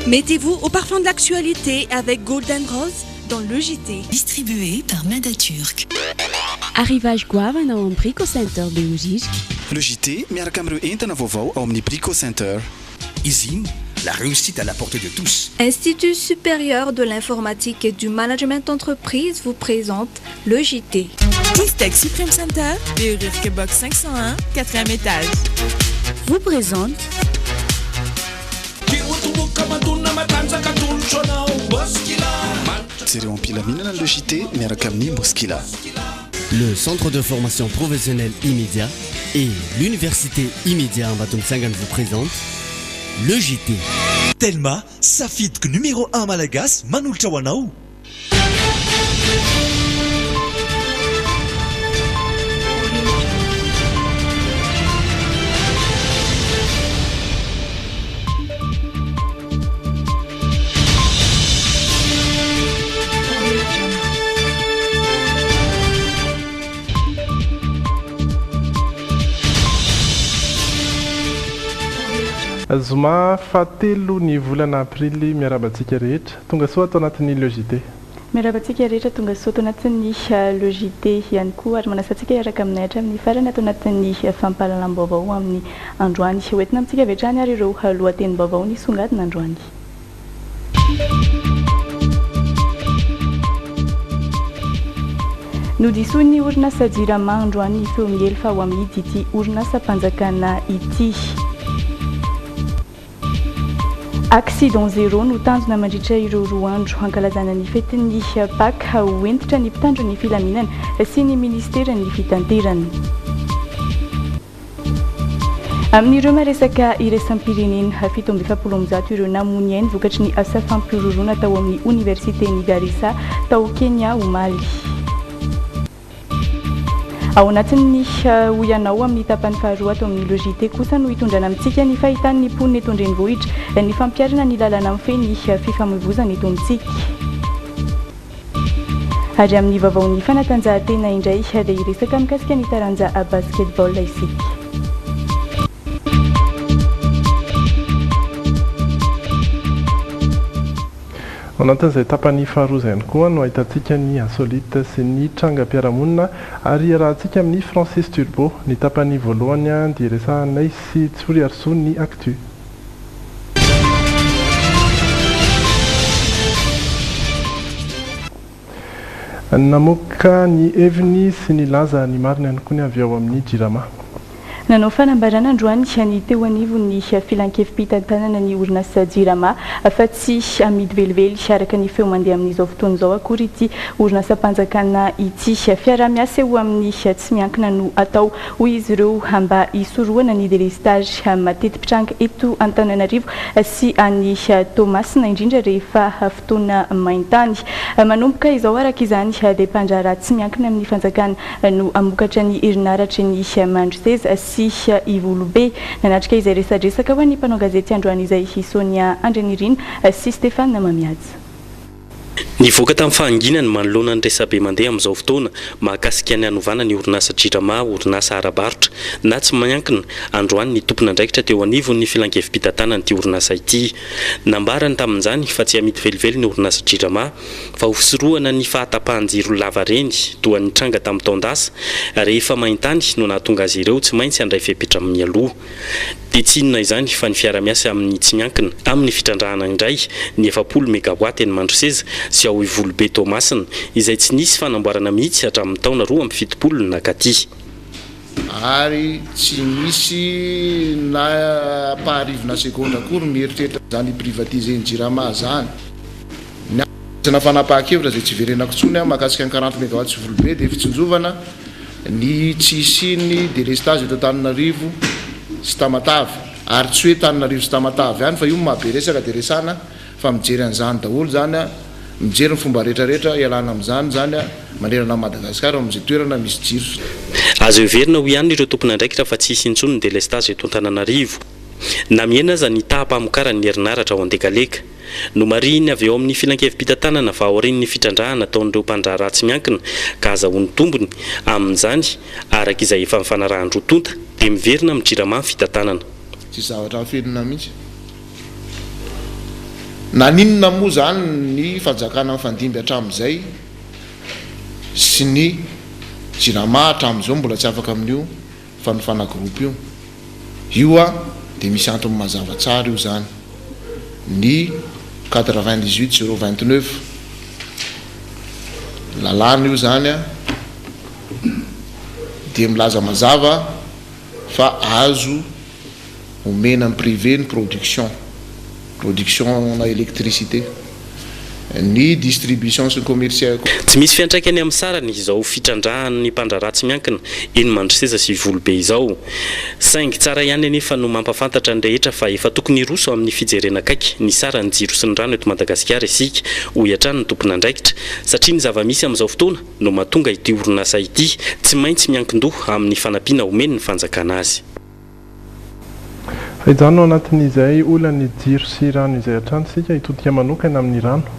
Mettez-vous au parfum de l'actualité avec Golden Rose dans le JT. Distribué par Mada Turc. Arrivage goavana ao amin'ny Brico Center Beouzige. Le JT miaraka amin'ireo entana vaovao ao amin'ny Brico Center. Usine, la réussite à la portée de tous. Institut supérieur de l'informatique et du management d'entreprise vous présente le JT. Tech Supreme Center, Beururke Box 501, 4e étage. Vous présente Jereo ampilaminana le JT miaraka amin'ny Moskila. Le centre de formation professionnelle immédiat et l'université immédiat en Baton-Sangan vous présente le JT. Telma, Safit numéro 1 Malagas, Manul Chawanao. Zoma fahatelo ny volana aprily miarabantsika rehetra tonga soa atao anatin'ny logité. Miarabantsika rehetra tonga soa atao anatin'ny logité ihany koa ary manasantsika iaraka aminay hatramin'ny farany atao anatin'ny fampahalalam-baovao amin'ny androany hoentina amintsika avy hatrany ary ireo lohatenim-baovao ny songadina androany. Nodisoiny orinasa jirama androany feo miely fa ho amidy ity orinasa mpanjakana ity. Accident zéro no tanjona mandritra ireo roa andro hankalazana ny fetin'ny Pâques hoentitra ny mpitandro ny filaminana sy ny ministera ny fitanterana. Amin'ireo maresaka iraisam-pirenena 770 ireo namony ainy vokatry ny asa fampiroroana tao amin'ny Universitény Garissa tao Kenya omaly. Ao anatin'ny hoianao amin'ny tapany faharoa atao amin'ny logité kosa no hitondrana amintsika ny fahitan'ny mponina eto an-drenivohitra ny fampiarana ny lalana amin'ny feny fifamoivoizana eto amintsika. Ary amin'ny vaovaon'ny fanatanjahantena indray dia iresaka mikasika ny taranja basketball isika. Anatin'izay tapany faharoa ihany koa no ahitantsika ny insolite sy ny trangam-piarahamonina ary rahantsika amin'ny Francis Turbo ny tapany voalohany dia resahanay sy Tsori Arso ny actu. Namoaka ny heviny sy ny laza ny marina ihany koa ny avy ao amin'ny jirama. Nanao fanambarana androany ny teo anivon'ny filankevim-pitantanana ny orinasa jirama fa tsy amidy velively araka ny feo mandeha amin'izao fotoana izao akory ity orinasa mpanjakana ity. Fiara-miasa eo amin'ny tsy miankina no atao hoy izy ireo mba hisoroana ny délestage mateti-pitranga eto Antananarivo sy any Tomasina indrindra rehefa fotoana maintany. Manomboka izao araka izany dia mpandrara tsy miankina amin'ny fanjakana no amokatra ny herinaratra ny Mandroseza sy Ivolobe nanatrika izay resadresaka ho an'ny mpanao gazety androany izay Sonia Andrenirina sy Stéphane Mamiadza. Nivoaka tamin'ny fahanginany manoloana ny resabe mandeha amin'izao fotoana mahakasika ny hanovana ny orinasa jirama orinasa arabarotra na tsy miankina androany ny tompona andraikitra teo anivon'ny filankevim-pitantanana ity orinasa ity. Nambarany tamin'izany fa tsy amidy velively ny orinasa jirama fa hofisoroana ny fahatapahan-jiro lava reny toa ny tranga tamin'ny taondasa rehefa mahintany no nahatonga azy ireo tsy maintsy handray fepetra amin'ny aloha. Dia tsy inona izany fa ny fiara-miasa amin'ny tsy miankina amin'ny fitrandrahana indray ny 700 megawatt eny Mandroseza sy ao Ivolobe Tomasina izay tsy nisy fanamboarana mihitsy hatramin'ny taona 2017 nakaty. Ary tsy misy na paharivona sekonda akory mieritreritra zany privatiseny jirama zany. Ny fanapahakevitra izay tsy verenako tsony mahakasika ny 40 megawatt sy Ivolobe dia fitsinjovana ny tsy isiny délestage eto Antananarivo sy Tamatavy ary tsy hoe Antananarivo sy Tamatavy ihany fa io mahabe resaka dia resana fa mijery an'izany daholo zany mijery ny fomba rehetrarehetra ialana amin'izany zany manerana Madagasikara amin'izay toerana misy jiro. Azo heverina ho ihany ireo tompona andraikitra fa tsy hisy intsony ny délestage eto Antananarivo. Namiena aza ny taha-pamokarany herinaratra ao an-dekaleka. No mariny avy eo amin'ny filankevim-pitantanana fa aorian'ny fitrandrahana ataon'ireo mpandrahara tsy miankina ka azahoany tombony amin'izany araka izay efa mifanarahan-droa tonta dia miverina amin'ny jirama fitantanana. Tsy zavatra hafelona mihitsy. naninona moa zany ny fanjakana mifandimby hatramin'izay sy ny jirama hatramin'izao mbola tsy afaka amin'io fanofana groupe io a dia misy antony mazava tsara io zany ny 98 029 lalàna io zany a dia milaza mazava fa azo omena amin'ny privé ny production na électricité ny distribution sy commercial. Tsy misy fiantraikany amin'ny sarany izao fitrandrahan'ny mpandraratsy miankina eny mandriseza sy volobe izao. Saingy tsara ihany anefa no mampafantatra ny rehetra fa efa tokony roso amin'ny fijerena akaiky ny sara ny jiro sy ny rano eto Madagasikara isika ho iatrany ny tompona andraikitra satria ny zava-misy amin'izao fotoana no mahatonga ity orinasa ity tsy maintsy miankin-doha amin'ny fanampiana omeny ny fanjakana azy. Fa izany ao anatin'izay olana ny jiro sy rano izay hatransika itotika manokana amin'ny rano.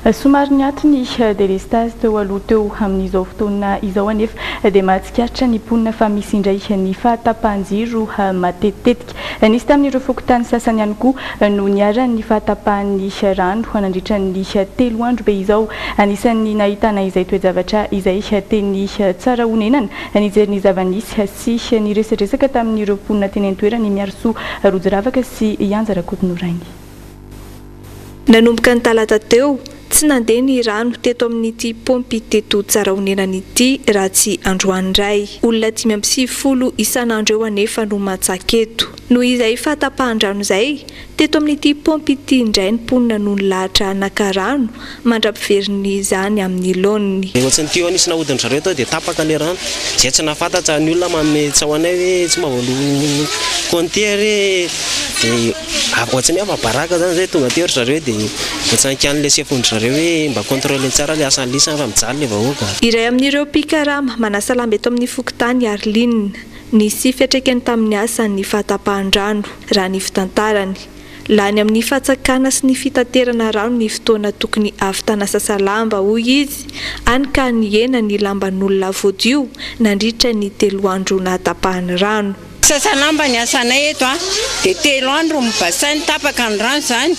Somary niaty ny délestage teo aloha teo amin'izao fotoana izao anefa dia mahatsikaritra ny mponina fa misy indray ny fahatapahan-jiro matetitetika. Nisy tamin'ireo fokontany sasany ihany koa no niaran'ny fahatapahan'ny rano nandritran'ny 3 andro be izao. Anisan'ny nahitana izay toe-javatra izay teny tsara honenana nijery zava-nisy sy ny resadresaka tamin'ireo mponina teny an-toerany Miarisoa Rojiravaka sy Ianja Rakotonoraingy. Nanomboka ny talata teo tsy nandeha ny rano teto amin'ity pompy teto tsara honenana ity raha tsy androany iray. Olona 570 isan'andro eo anefa no matsaka eto. Noho izay fahatapahan-drano izay teto amin'ity pompy ity indray ny mponina no nilahatra naka-rano mandrapiveriny izany amin'ny laoniny. Ohatrany teo anisy nahodiny zareo tao dia tapaka ny rano izay tsy nahafantatra ny olona manome tsahoanay hoe tsy mahavoalo kontery dia ohatrany afa baraka zany zay tonga teo zareo dia ohatrany kian'ilay sefondry zareo hoe mba kontrole tsara ilay asan'ny lisa fa mijaly ilay vahoaka. Iray amin'ireo mpikarama manasa lamba eto amin'ny fokontany Arline nisy fiatraikany tamin'ny asan'ny fahatapahan-drano raha ny fitantarany. Lany amin'ny fatsakana sy ny fitaterana rano ny fotoana tokony ahavitana sasalamba hoy izy any ka niena ny lamban'olona voadio nandritra ny 3 andro nahatapahany rano. Sasalamba ny asanay eto dia 3 andro mibasainy tapaka ny rano zany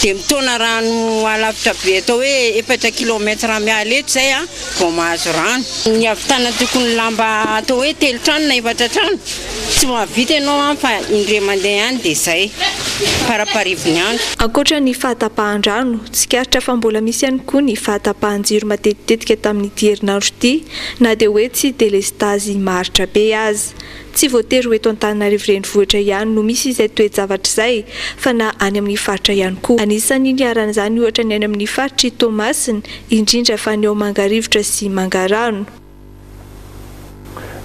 dia mitona rano alavitra be atao hoe 4 kilometra miala eto zay vao mahazo rano. Ny ahavitana tokony lamba atao hoe 3 trano na 4 trano tsy mahavita ianao fa indray mandeha ihany dia zay paraparivony andro. Ankoatra ny fahatapahan-drano tsikaritra fa mbola misy ihany koa ny fahatapahan-jiro matetitetika tamin'ity herinandro ity na dia hoe tsy délestage maharitra be azy. Tsy voatery ho eto Antananarivo renivohitra ihany no misy izay toe-javatra izay fa na any amin'ny faritra ihany koa. Anisan'ny niaran'izany ohatra ny any amin'ny faritry Tomasina indrindra fa ny ao Mangarivotra sy Mangarano.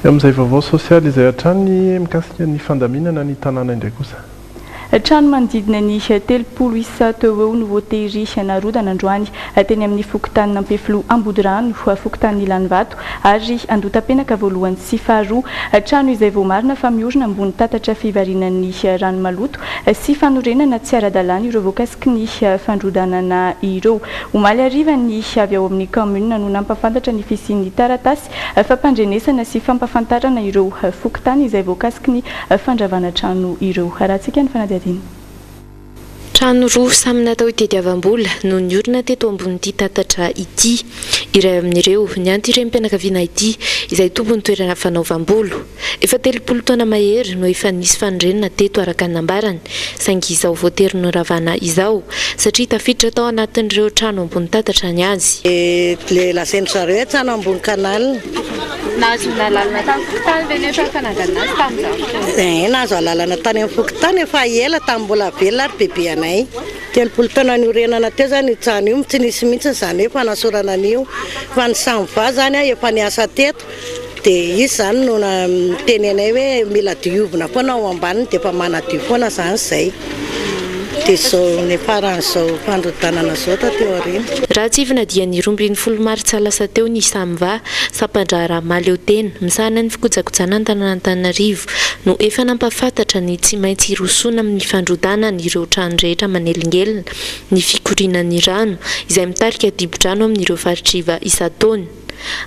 Eo amin'izay vaovao sosialy izay hatrany mikasika ny fandaminana ny tanàna indray kosa. Trano manodidina ny 300 teo eo no voatery narodana androany teny amin'ny fokontany Ampefilo Ambodirano fokontany Ilanivato ary Andotapenaka voalohany sy faharoa. Trano izay vao marina fa miorina ambony tatatra fivarinan'ny rano maloto sy fanorenana tsy ara-dalàna ireo voakasiky ny fandrodanana ireo. Omaly ariva ny avy ao amin'ny commune no nampafantatra ny fisian'ny taratasy fampandrenesana sy fampafantarana ireo fokontany izay voakasiky ny fandravana trano ireo. Rahantsika ny fanadihadina. Trano roa samy natao itadiavam-bola no niorina teto ambon'ity tatatra ity. Iray amin'ireo ny antirem-pianakaviana ity izay tombony toerana fanaovam-bolo. Efa 30 taona mahery no efa nisy fanondrenana teto araka ny nambarany saingy izao voatery no ravana izao satria tafiditra tao anatin'ireo trano ambony tatatra ny azy. Le lasainy zareo trano ambony kanal. Nazo lalana tany fokotany ve nefa fanangana azy tamin'izao? Nazo alalana tany amin'ny fokotany efa ela tamin'ny mbola velona ary bebe anay. 30 taona niorenana teo zany trano io tsy nisy mihitsy zany hoe fanasorana an'io fa ny samva zany efa niasa teto dia izy zany no tenenay hoe mila diovina foana ao ambaniny dia efa manadio foana zany zay. Dia zao ny faran'izao fandrodanana zao tateo aoriana. Raha tsy ivina ny 12 Martsa lasa teo ny Samva Sampandrara maleo tena misahana ny fikojakojana Antananarivo no efa nampafantatra ny tsy maintsy rosoana amin'ny fandrodana ireo trano rehetra manelingelina ny fikorianan'ny rano izay mitarika dibo-drano amin'ireo faritriva isa-taona.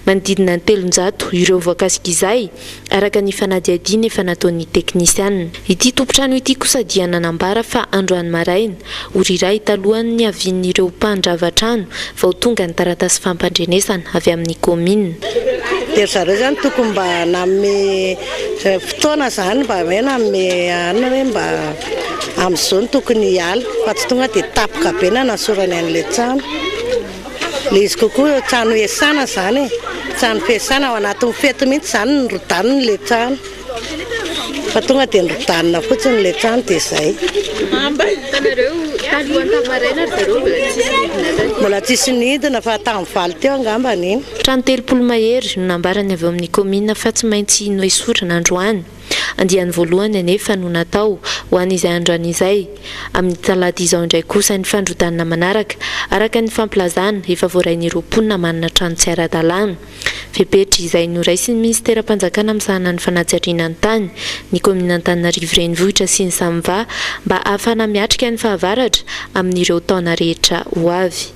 manodidina ny 300 ireo voakasika izay araka ny fanadiadiana efa nataon'ny teknisiana. Ity tompotrano ity kosa dia nanambara fa androany maraina oriray talohan'ny avian'ireo mpandravatrano vao tonga ny taratasy fampandrenesana avy amin'ny komina. Dia zareo zany tokony mba nanome fotoana zany mba nanome anona hoe mba amin'izao tokony hiala fa tsy tonga dia tapoka be na nasorany an'ilay trano. Ilay izy kokoa trano esana zany trano fiasana ao anatin'ny fety mihitsy zany nyrodaniny ilay trano fa tonga dia nyrodanina fotsiny ilay trano dia izay. Mbola tsisy nidina fa tamin'ny valo teo angamba niny. Trano 30 mahery no nambarany avy amin'ny komina fa tsy maintsy noesorana androany. Andiany voalohany anefa no natao ho an'izay androany izay. Amin'ny talata izao indray kosa ny fandrodanana manaraka araka ny fampilazana efa voarain'ireo mponina manana trano tsy ara-dalàna. Fepetra izay noraisin'ny ministera-panjakana amin'izahana ny fanatsariana ny tany ny komina Antananarivo renivohitra sy ny Samva mba ahafana miatrika ny fahavaratra amin'ireo taona rehetra ho avy.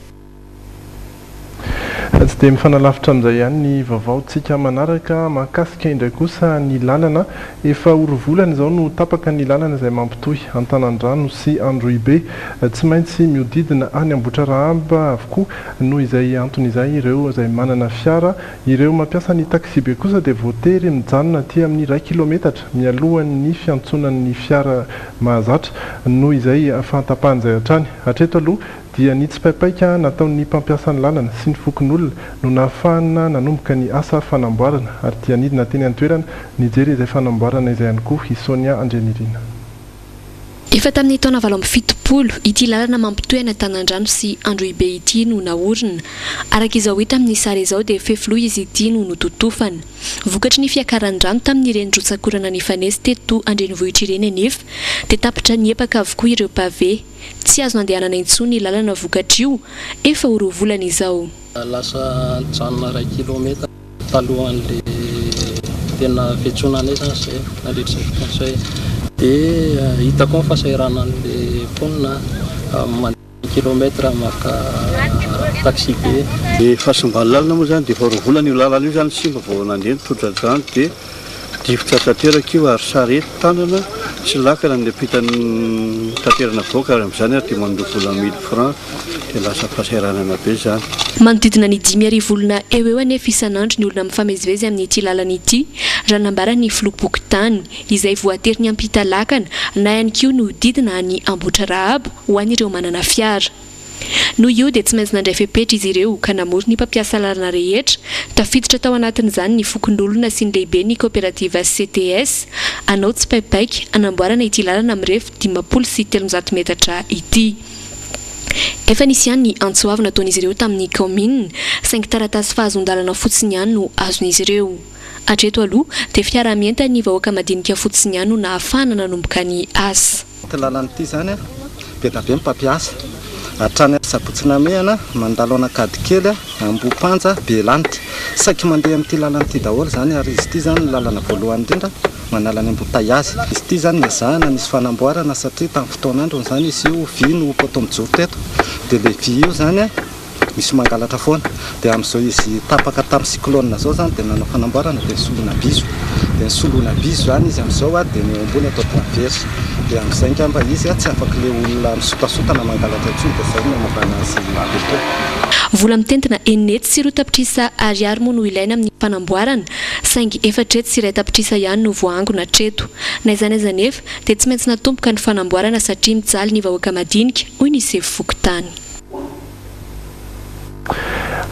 Tsy dia mifanalavitra amin'izay ihany ny vaovaontsika manaraka mahakasika indray kosa ny lalana efa orovolana izao no tapaka ny lalana izay mampitohy Antanandrano sy Androibe tsy maintsy miodidina any Ambohitrarahaba avokoa noho izay antony izay ireo izay manana fiara ireo mampiasa ny taxi be kosa dia voatery mijanona aty amin'ny 1 kilometatra mialohan'ny fiantsonan'ny fiara mahazatra noho izay fahantapahan'izay hatrany hatreto aloha dia ny tsipaipaika nataon'ny mpampiasan'ny lalana sy ny fokon'olona no nahafahana nanomboka ny asa fanamboarana ary dia nidina teny an-toerana nijery izay fanamboarana izay ihany koa Sonia Andrenirina. Efa tamin'ny taona 2017 ity lalana mampitohy Antanandrano sy Androibe ity no naorina. Araka izao hita amin'ny sary izao dia fefilo izy ity no nototofana. Vokatry ny fiakaran-drano tamin'ny renidraotsakorana ny Fanesy teto Andrenivohitra ireny anefa dia tapitra niepaka avokoa ireo pavé. Tsy azo nandehanana intsony ny lalana vokatra io efa orovolana izao. Lasa janona 1 kilometatra talohan'le tena fiantsonana izany zay nandritra izay dia hitako ny fahasairana an'le mponina mandeha kilometra maka taxi be. Dia fahasombany lalana moa zany dia efa orovolana io lalana io zany sy mba vao nandeha nitondra zany dia difotra tanteraka io ary sarety tanana sy lakana ny ampitany tanterana voaka ary amin'izany ary dia mandoko vola 1000 francs dia lasa fahasahiranana be zany. Manodidina ny 5,000 olona eo anefa isan'andro ny olona mifamezivezy amin'ity lalana ity raha nambara ny filoboky tany izay voatery ny ampita lakana na ihany koa no didina ny Ambohitrarahaba ho an'ireo manana fiara. Noho io dia tsy maintsy nandray fepetra izy ireo ka namory ny mpampiasa lalana rehetra tafiditra tao anatin'izany ny fokon'olona sy ny lehibe ny coopérative CTS anao tsipaipaika anamboarana ity lalana amin'irefy 500 sy 300 metatra ity. Efa nisy ihany ny antsoavana nataon'izy ireo tamin'ny komina saingy taratasy fahazon-dalana fotsiny ihany no azon'izy ireo. Hatreto aloha dia fiara-mienta ny vahoaka madinika fotsiny ihany no nahafahana nanomboka ny asa. Lalana ity zany be da be mpampiasa atrany sabotsina mehana mandalo anakady kely Ambopanja Belanitra saky mandeha amin'ity lalana ity daholo zany ary izy ity zany lalana voalohany indrindra manala ny Ambotayazy. Izy ity zany niazahana nisy fanamboarana satria tamin'ny fotoan'andro zany izy io vy no poto mijoro teto dia le vy io zany misy mangalatra foana dia amin'izao izy tapaka tamin'ny cyclone zao zany dia nanao fanamboarana dia nisoloana biso dia nisoloana biso zany izy amin'izao dia ny ambony atao traverse dia amin'izay ngamba izy tsy afaka le olona misopasotana mangalatra intsony dia zay no mampana azy beto. Vola mitentina enety sy roa tapitrisa ariary moa no ilaina amin'ny fanamboarana saingy efatreto sy iray tapitrisa ihany no voangona hatreto. Na izany aiza nefa dia tsy maintsy natomboka ny fanamboarana satria mijaly ny vahoaka madinika hoy ny sefo fokotany.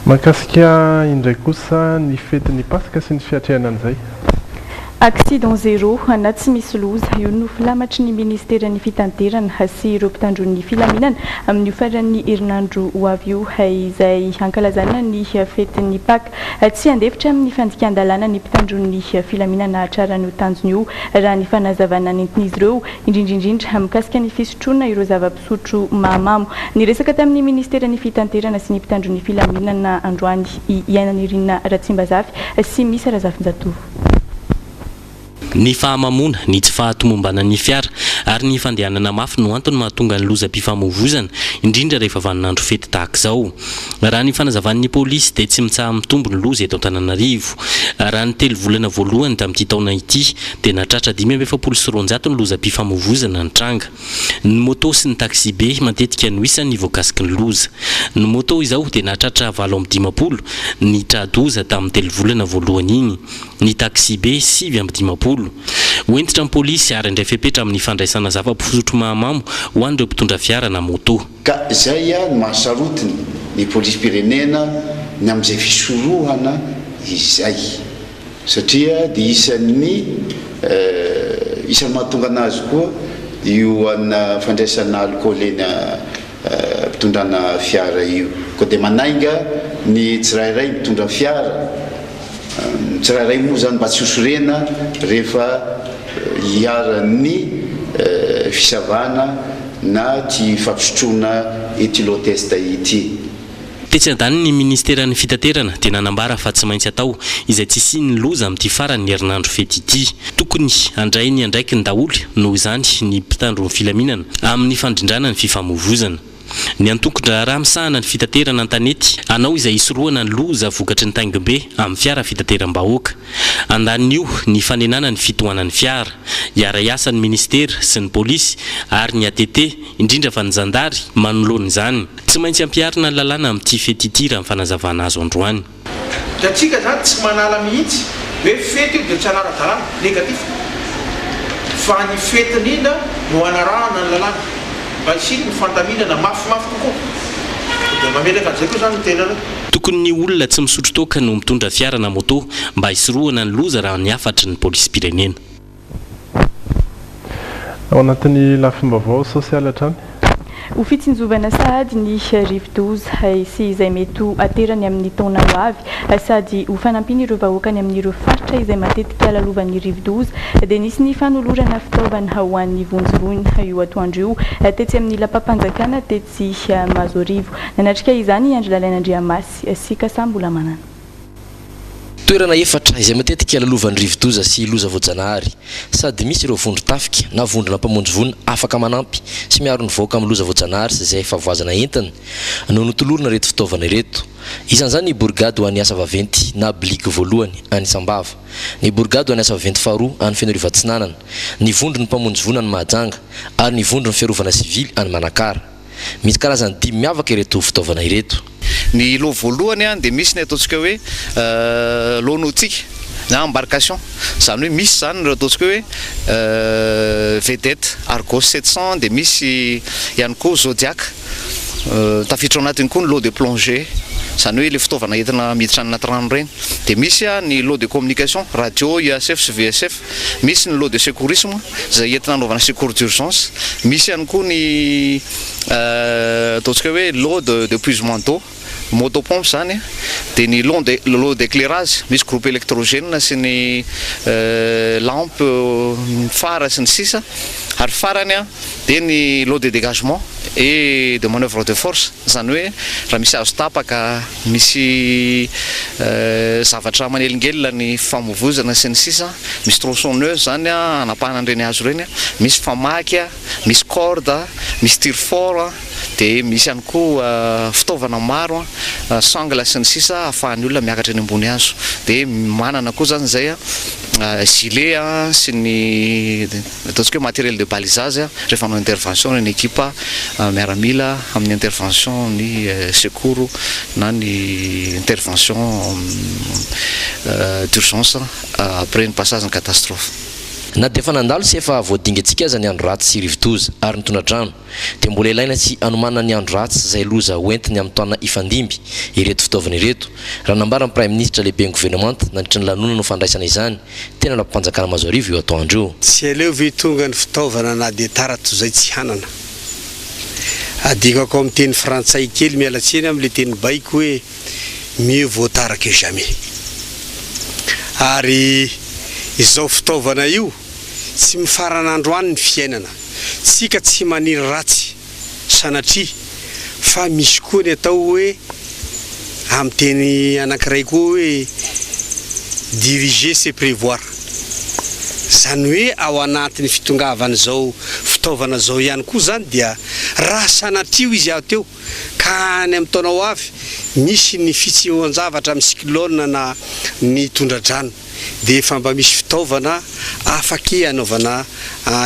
Mahakasika indray kosa ny fetin'ny Pasika sy ny fiatrehanan'izay. Accident zéro anaty tsy misy loza io no filamatry ny ministeran'ny fitanterana sy ireo mpitandron'ny filaminana amin'ny faran'ny herinandro ho avy io izay hankalazana ny fetin'ny Pâques. Tsy andefitra amin'ny fandikan-dalàna ny mpitandron'ny filaminana hatrarany ho tanjony io raha ny fanazavana nentin'izy ireo indrindrindrindra mikasika ny fisotroana ireo zava-pisotro mahamamo. Ny resaka tamin'ny ministeran'ny fitanterana sy ny mpitandron'ny filaminana androany iainan'Irina Ratsimbazafy sy misy Razafin-Jatovo. ny fahamamona ny tsy fahatomombana ny fiara ary ny fandehanana mafy no antony mahatonga ny lozam-pifamoivoizana indrindra rehefa vaninandro fety tahaka izao. Raha ny fanazavan'ny polisy dia tsy mitsaha mitombo ny loza eto Antananarivo. Raha ny 3 volana voalohany tamin'ity taona ity dia natratra 5,9 ny lozam-pifamoivoizana nitranga. Ny moto sy ny taxi be matetika no isan'ny voakasiky ny loza. Ny moto izao dia natratra 7,50 ny tradoza tamin'ny 3 volana voalohany igny. Ny taxi be 7,50. Hoentitra ny polisy ary indray fepetra amin'ny fandraisana zava-pisotro mahamamo ho an'ireo mpitondra fiara na moto. Ka izay no mahasarotiny ny polisy-pirenena ny amin'izay fisorohana izay satria dia isan'ny mahatonga anazy koa io ana fandraisana alcool eny mpitondrana fiara io. Koa dia manainga ny tsirairay mitondra fiara, tsirairay moa zany mba tsy hosorena rehefa hiaran'ny fisavana na ty fampisotroana etylotesta ity. Tetsy an-tany ny ministeran'ny fitaterana dia nanambara fa tsy maintsy atao izay tsy isian'ny loza amin'ity faran'ny herinandro fety ity. Tokony andray ny andraiky ny daholy noho izany ny mpitandro ny filaminana amin'ny fandrindrana ny fifamoivoizana. Ny antokondra raha misahana ny fitaterana an-tanety anao izay isorohana ny loza vokatry ny taingimbe amin'ny fiara fitateram-bahoaka. Andan'io ny fanenana ny fitohanan'ny fiara, iara-iasa ny ministera sy ny polisy ary ny ATT indrindra fa ny zandary manoloana izany. Tsy maintsy ampiarina ny lalàna amin'ity fety ity raha ny fanazavana azo androany. Atsika zany tsy manala mihitsy hoe fety io dia tsy anara-dalàna negatif fa ny fetin'ina no anarahana ny lalàna mba isiny ny fandaminana mafimafy kokoa dia mamelaka an'izay koa zany ny tenana. Tokony ny olona tsy misotro toaka no mitondra fiara na moto mba hisorohana ny loza raha ny afatry ny polisy-pirenena. Ao anatin'ny lafim-baovao sosialy hatrany ho fitsinjovana sady ny rivo-doza sy izay mety aterany amin'ny taona ho avy sady ho fanampiana ireo vahoaka ny amin'ireo faritra izay matetika lalovan'ny rivo-doza dia nisy ny fanolorana fitaovana ho an'ny vonjovony io atoandro io tetsy amin'ny lapam-panjakana tetsy Mazorivo. Nanatrika izany Andry Lalain'Andriamasy sy Kasambola manana. Toerana efatra izay matetika lalovan'ny rivo-doza sy loza voajanahary sady misy ireo vondro tafika na vondrona mpamonjy vony afaka manampy sy miaro ny vahoaka amin'ny loza voajanahary sy izay efa voazana entana no notolorana reto fitaovana ireto. Isan'izany ny borgady ho an'ny asa vaventy na bliky voalohany any Sambava, ny borgady ho an'ny asa vaventy faharoa any Fianareva-Atsinanana, ny vondro ny mpamonjy vony any Mahajanga ary ny vondro ny fiarovana sivily any Manakara. Misy karazany 5 miavaka ireto fitaovana ireto. Ny loha voalohany dia misy ny ataontsika hoe loha nautique na embarcation, zany hoe misy zany raha ataontsika hoe vedette Argos 700 dia misy ihany koa Zodiac tafiditra ao anatiny koa ny lot de plongée zany hoe le fitaovana entina miditra anaty rano regny. Dia misy ny lot de communication radio UHF sy VSF, misy ny lot de secourisme izay entina anaovana secours d'urgence, misy ihany koa ny ataontsika hoe lot d'épuisement d'eau motopompe zany, dia ny lot d'éclairage misy groupe électrogène sy ny lampe phare sy ny sisa, ary farany dia ny lot de dégagement et de manœuvre de force zany hoe raha misy azo tapaka, misy zavatra manelingelina ny famovozana sy ny sisa, misy tronçonneuse zany anapahana an'ireny hazo ireny, misy famaky, misy corde, misy tire-fort, dia misy ihany koa fitaovana maro sangle sy ny sisa ahafahan'ny olona miakatra eny ambony hazo. Dia manana koa zany zay gilet sy ny ataontsika hoe matériel de balisage rehefa hanao intervention ny équipe miaramila amin'ny intervention ny secours na ny intervention d'urgence après ny passage ny catastrophe. Na dia efa nandalo sy efa voadinga antsika aza ny andro ratsy sy rivo-doza ary ny tondradrano dia mbola ilaina sy anomanana ny andro ratsy izay loza hoentiny amin'ny taona ifandimby ireto fitaovana ireto. Raha nambara ny prime ministre lehibe ny gouvernement nandritra ny lanonana no fandraisana izany tena lampanjakana Mazorivo io atoandro io. Tsy aleo ve tonga ny fitaovana na dia tarato izay tsy hanana. Adikako amin'ny teny frantsay kely mialatsiny amin'ilay teny baiko hoe mieux vaut tard que jamais. Ary izao fitaovana io tsy mifaran'andro any ny fiainana, tsika tsy maniry ratsy sanatria fa misy koa ny atao hoe amin'ny teny anankiray koa hoe diriger c'est prévoir. zany hoe ao anatin'ny fitongavan'izao fitaovana zao ihany koa zany dia raha sanatrio izy aho teo ka any amin'ny taona ho avy misy ny fitsehoan-javatra amin'ny cyclone na ny tondra-drano dia efa mba misy fitaovana afaky anaovana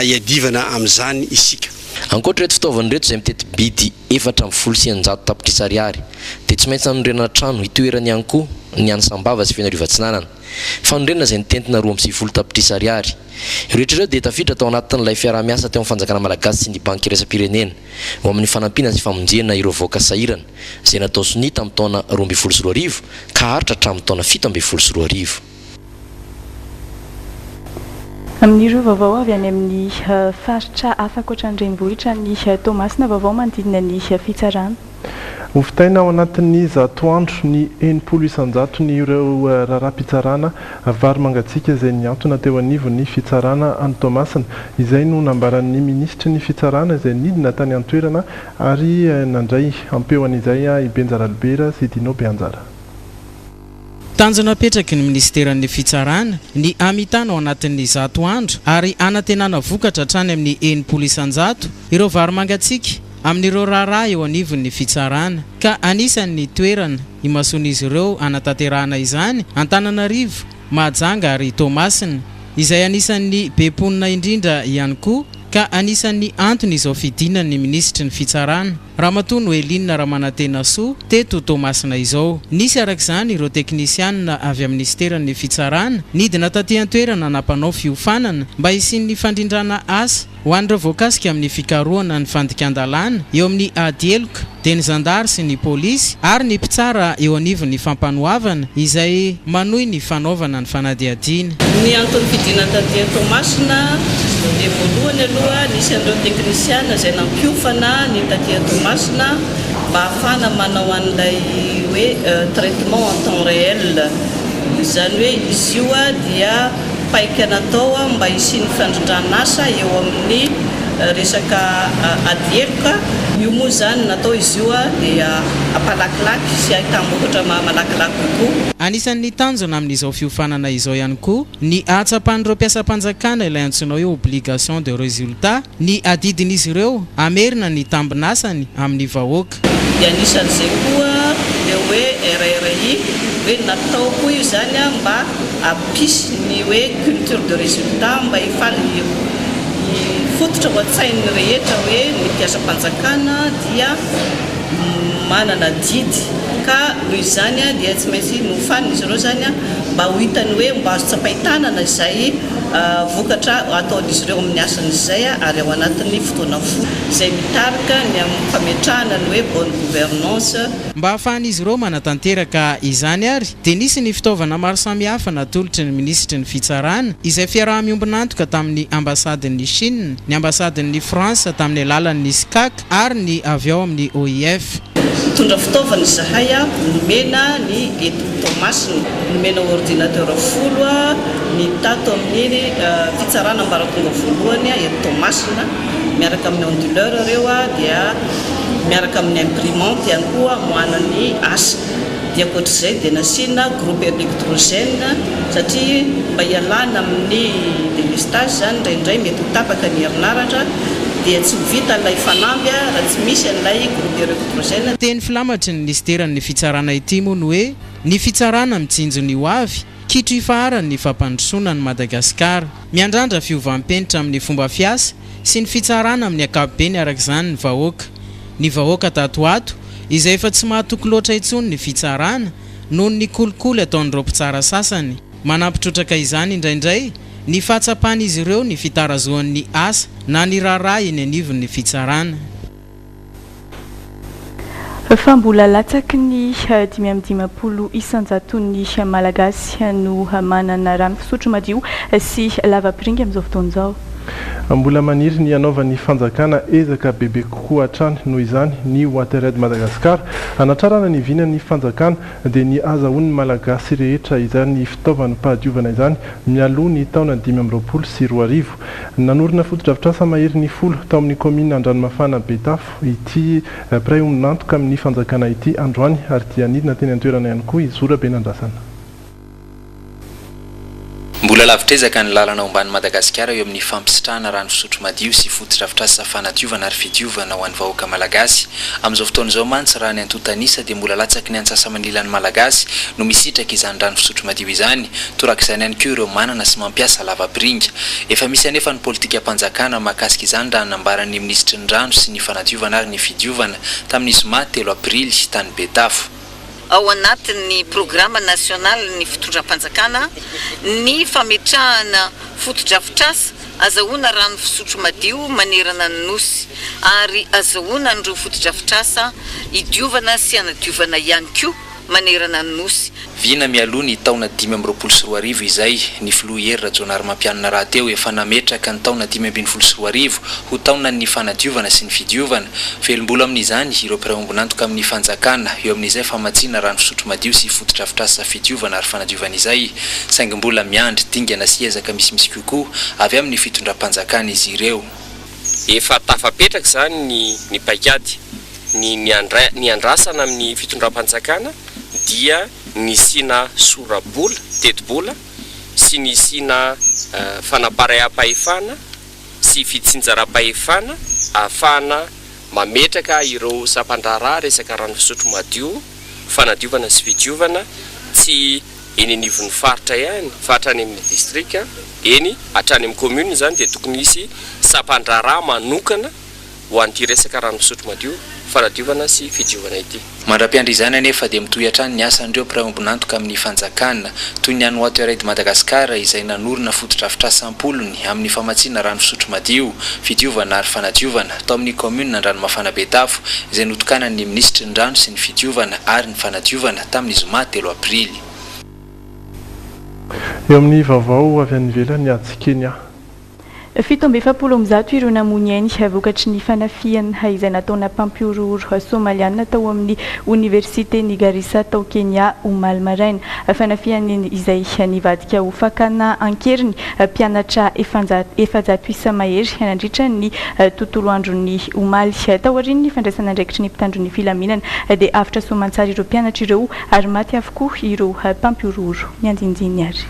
iadivana amin'izany isika. Ankoatra reto fitaovana reto izay mitety bidy 470 tapitrisa ariary dia tsy maintsy anondrenana trano hitoerany ihany koa ny any Sambava sy Fianariovatsinanana. Fanondrenana izay nitentina 2.20 tapitrisa ariary. Rehetra ireo dia tafiditra tao anatin'ilay fiara-miasa teo amin'ny fanjakana malagasy sy ny banky iraisam-pirenena ho amin'ny fanampiana sy famonjena ireo vahoaka sahirana izay natao sonita amin'ny taona 2024 ka haritra hatramin'ny taona 2024. Amin'ireo vaovao avy any amin'ny faritra hafa ankoatran'ireny ny Tomasina vaovao manodidina ny fitsarana. Hofitaina ao anatin'ny zato andro ny 900 isanjato ny ireo raharaham-pitsarana vary mangatsiaka izay niantona teo anivon'ny fitsarana any Tomasina. Izay no nambaran'ny ministra ny fitsarana izay nidina tany an-toerana ary nandray ampeoan'izay i Benjara Albera sy Dino Beanjara. Tanjona petraky ny ministeran'ny fitsarana ny amitana ao anatin'ny zato andro ary anatenana vokatra hatrany amin'ny 900 isanjato ireo vary mangatsiaka amin'ireo raharaha eo anivon'ny fitsarana ka anisan'ny toerana imason'izy ireo anatanterahana izany Antananarivo, Mahajanga ary Tomasina izay anisan'ny beponina indrindra ihany koa ka anisan'ny antony izao fidinan'ny ministra ny fitsarana Ramatoa Noeline Ramanatena Soa teto Tomasina izao. Nisy arak'izany ireo teknisianina avy amin'ny ministeran'ny fitsarana nidina taty an-toerana anampanao fiofanana mba hisin'ny fandrindrana asa ho an'ireo voakasika amin'ny fikarohana ny fandikan-dalàna eo amin'ny Adieloka, Deny Zandary sy ny polisy ary ny mpitsara eo anivon'ny fampanoavana izay manohy ny fanaovana ny fanadiadiana. Ny antony fidinana taty Tomasina dia voalohany aloha nisy an'ireo teknisianina izay nampiofana ny taty Tomasina mba ahafana manao an'ilay hoe traitement en temps réel. Izany hoe izy io dia paika natao mba hisiny fandrindrana asa eo amin'ny resaka Adieloka. Io moa zany natao izy io dia apalakilaky sy ahitambokatra malakilaky kokoa. Anisan'ny tanjona amin'izao fiofanana izao ihany koa ny ahatsapan'ireo mpiasam-panjakana ilay antsoina hoe obligation de résultat ny adidin'izy ireo amerina ny tambinasany amin'ny vahoaka. Dia anisan'izay koa dia hoe RRI hoe natao koa io zany mba ampisy ny hoe culture de résultat mba fototra ho an-tsain'ny rehetra hoe ny mpiasam-panjakana dia manana didy ka noho izany dia tsy maintsy nofanina izy ireo zany mba ho hitany hoe mba azo tsapahitanana izay vokatra ataon'izy ireo amin'ny asan'izay ary ao anatin'ny fotoana fo izay mitarika ny amin'ny fametrahana ny hoe bonne gouvernance. Mba ahafahan'izy ireo manatanteraka izany ary dia nisy ny fitaovana maro samihafa natolotry ny ministra ny fitsarana izay fiaraha-miombina antoka tamin'ny ambasadin'ny Chine, ny ambasadin'ny France tamin'ny alalan'ny SCAC ary ny avy ao amin'ny OIF. Tondra fitaovana izahay nomena ny eto Tomasina, nomena ordinateur 10 ny tato amin'ny fitsarana ambaratonga voalohany eto Tomasina miaraka amin'ny onduleur ireo dia miaraka amin'ny imprimante ihany koa moanany asa. Dia ankoatr'izay dia nasiana groupe électrogène satria mba hialana amin'ny délestage zany indraindray mety ho tapaka ny herinaratra dia tsy vita ilay fanamby raha tsy misy an'ilay groupe électrogène. Teny filamatry ny ministeran'ny fitsarana ity moa ny hoe ny fitsarana mitsinjo ny ho avy kitro ifaharan'ny fampandrosoana ny Madagasikara miandrandra fiovam-penitra amin'ny fomba fiasa sy ny fitsarana amin'ny ankapobeny arak'izany ny vahoaka. Ny vahoaka tatoato izay efa tsy mahatoky loatra intsony ny fitsarana noho ny kolikoly ataon'ireo mpitsara sasany. Manampitrotraka izany indraindray ny fahatsapan'izy ireo ny fitarazoan'ny asa na ny raharaha eny anivon'ny fitsarana. Fa mbola latsaky ny 520 isanjaton'ny malagasy no manana rano fisotro madio sy lava-piringa amin'izao fotoana izao. Mbola maniry ny anaovan'ny fanjakana ezaka bebe kokoa hatrany noho izany ny Watered Madagasikara anatrarana ny vinan'ny fanjakana dia ny azahoan'ny malagasy rehetra izany fitaovana mpahadiovana izany mialoha ny taona 2024. Nanorina foto-drafitrasa mahery ny 10 tao amin'ny komina Andranomafana Betafo ity pray ominantoka amin'ny fanjakana ity androany ary dia nidina teny an-toerana ihany koa Izora Benandrasana. mbola lavitrezaka ny lalana ao ambany Madagasikara eo amin'ny fampisitrahana rano fisotro madio sy fotodrafitrasa fanadiovana ary fidiovana ho an'ny vahoaka malagasy. Amin'izao fotoana izao mantsy raha ny antotanisa dia mbola latsaky ny antsasa-manilan'ny malagasy no misitraka izany rano fisotro madio izany, torak'izany ihany koa ireo manana sy mampiasa lavapiringa. Efa misy anefa ny politika mpanjakana mahakasika izany raha nambaran'ny ministry ny rano sy ny fanadiovana ary ny fidiovana tamin'ny zoma 3 aprily tany Betafo. Ao anatin'ny programa nasional ny fitondram-panjakana ny fametrahana fotodrafitrasa azahoana rano fisotro madio manerana ny nosy ary azahoana an'ireo fotodrafitrasa idiovana sy anadiovana ihany koa manerana ny nosy. Vina mialoha ny taona 2024 izay ny filoha hery Rajonary Mampianana raha teo efa nametraka ny taona 2024 ho taona ny fanadiovana sy ny fidiovana. Velom-bola amin'izany ireo mpiray-ombin'antoka amin'ny fanjakana eo amin'izay famatsiana rano fisotro madio sy fotodrafitrasa fidiovana ary fanadiovana izay, saingy mbola miandry dingana sy ezaka misimisy kokoa avy amin'ny fitondram-panjakana izy ireo. Efa tafapetraka zany ny paikady ny andrasana amin'ny fitondram-panjakana dia ny sina sorabola, tetibola sy ny sina fanaparam-pahefana sy fitsinjaram-pahefana ahafahana mametraka ireo sampandraraha resaka rano fisotro madio, fanadiovana sy fidiovana tsy eny anivon'ny faritra ihany, faritra any amin'ny distrika, eny hatrany amin'ny commune zany dia tokony hisy sampandraraha manokana ho an'ity resaka rano fisotro madio, fanadiovana sy fidiovana ity. Mandra-piandry izany anefa dia mitohy hatrany ny asan'ireo mpiray-ombin'antoka amin'ny fanjakana toy ny an'ny Haute Oreille de Madagascar izay nanorina fotodrafitrasa 10 amin'ny famatsiana rano fisotro madio, fidiovana ary fanadiovana tao amin'ny commune Andranimafana Betafo izay notokanan'ny ministry ny rano sy ny fidiovana ary ny fanadiovana tamin'ny zoma 3 aprily. Eo amin'ny vaovao avy any ivelany Kenya. 770 ireo namoniainy vokatry ny fanafiana izay nataona mpampiorohoro somaliana tao amin'ny université ny Garissa tao Kenya omaly maraina. Fanafiana izay nivadika ho fakana ankeriny mpianatra 700 isa mahery nandritra ny tontolo androny omaly. Tao aorian'ny fandraisana andraikitry ny mpitandro ny filaminana dia afatra soamantsara ireo mpianatra ireo ary maty avokoa ireo mpampiorohoro. Ny andinindiny ary.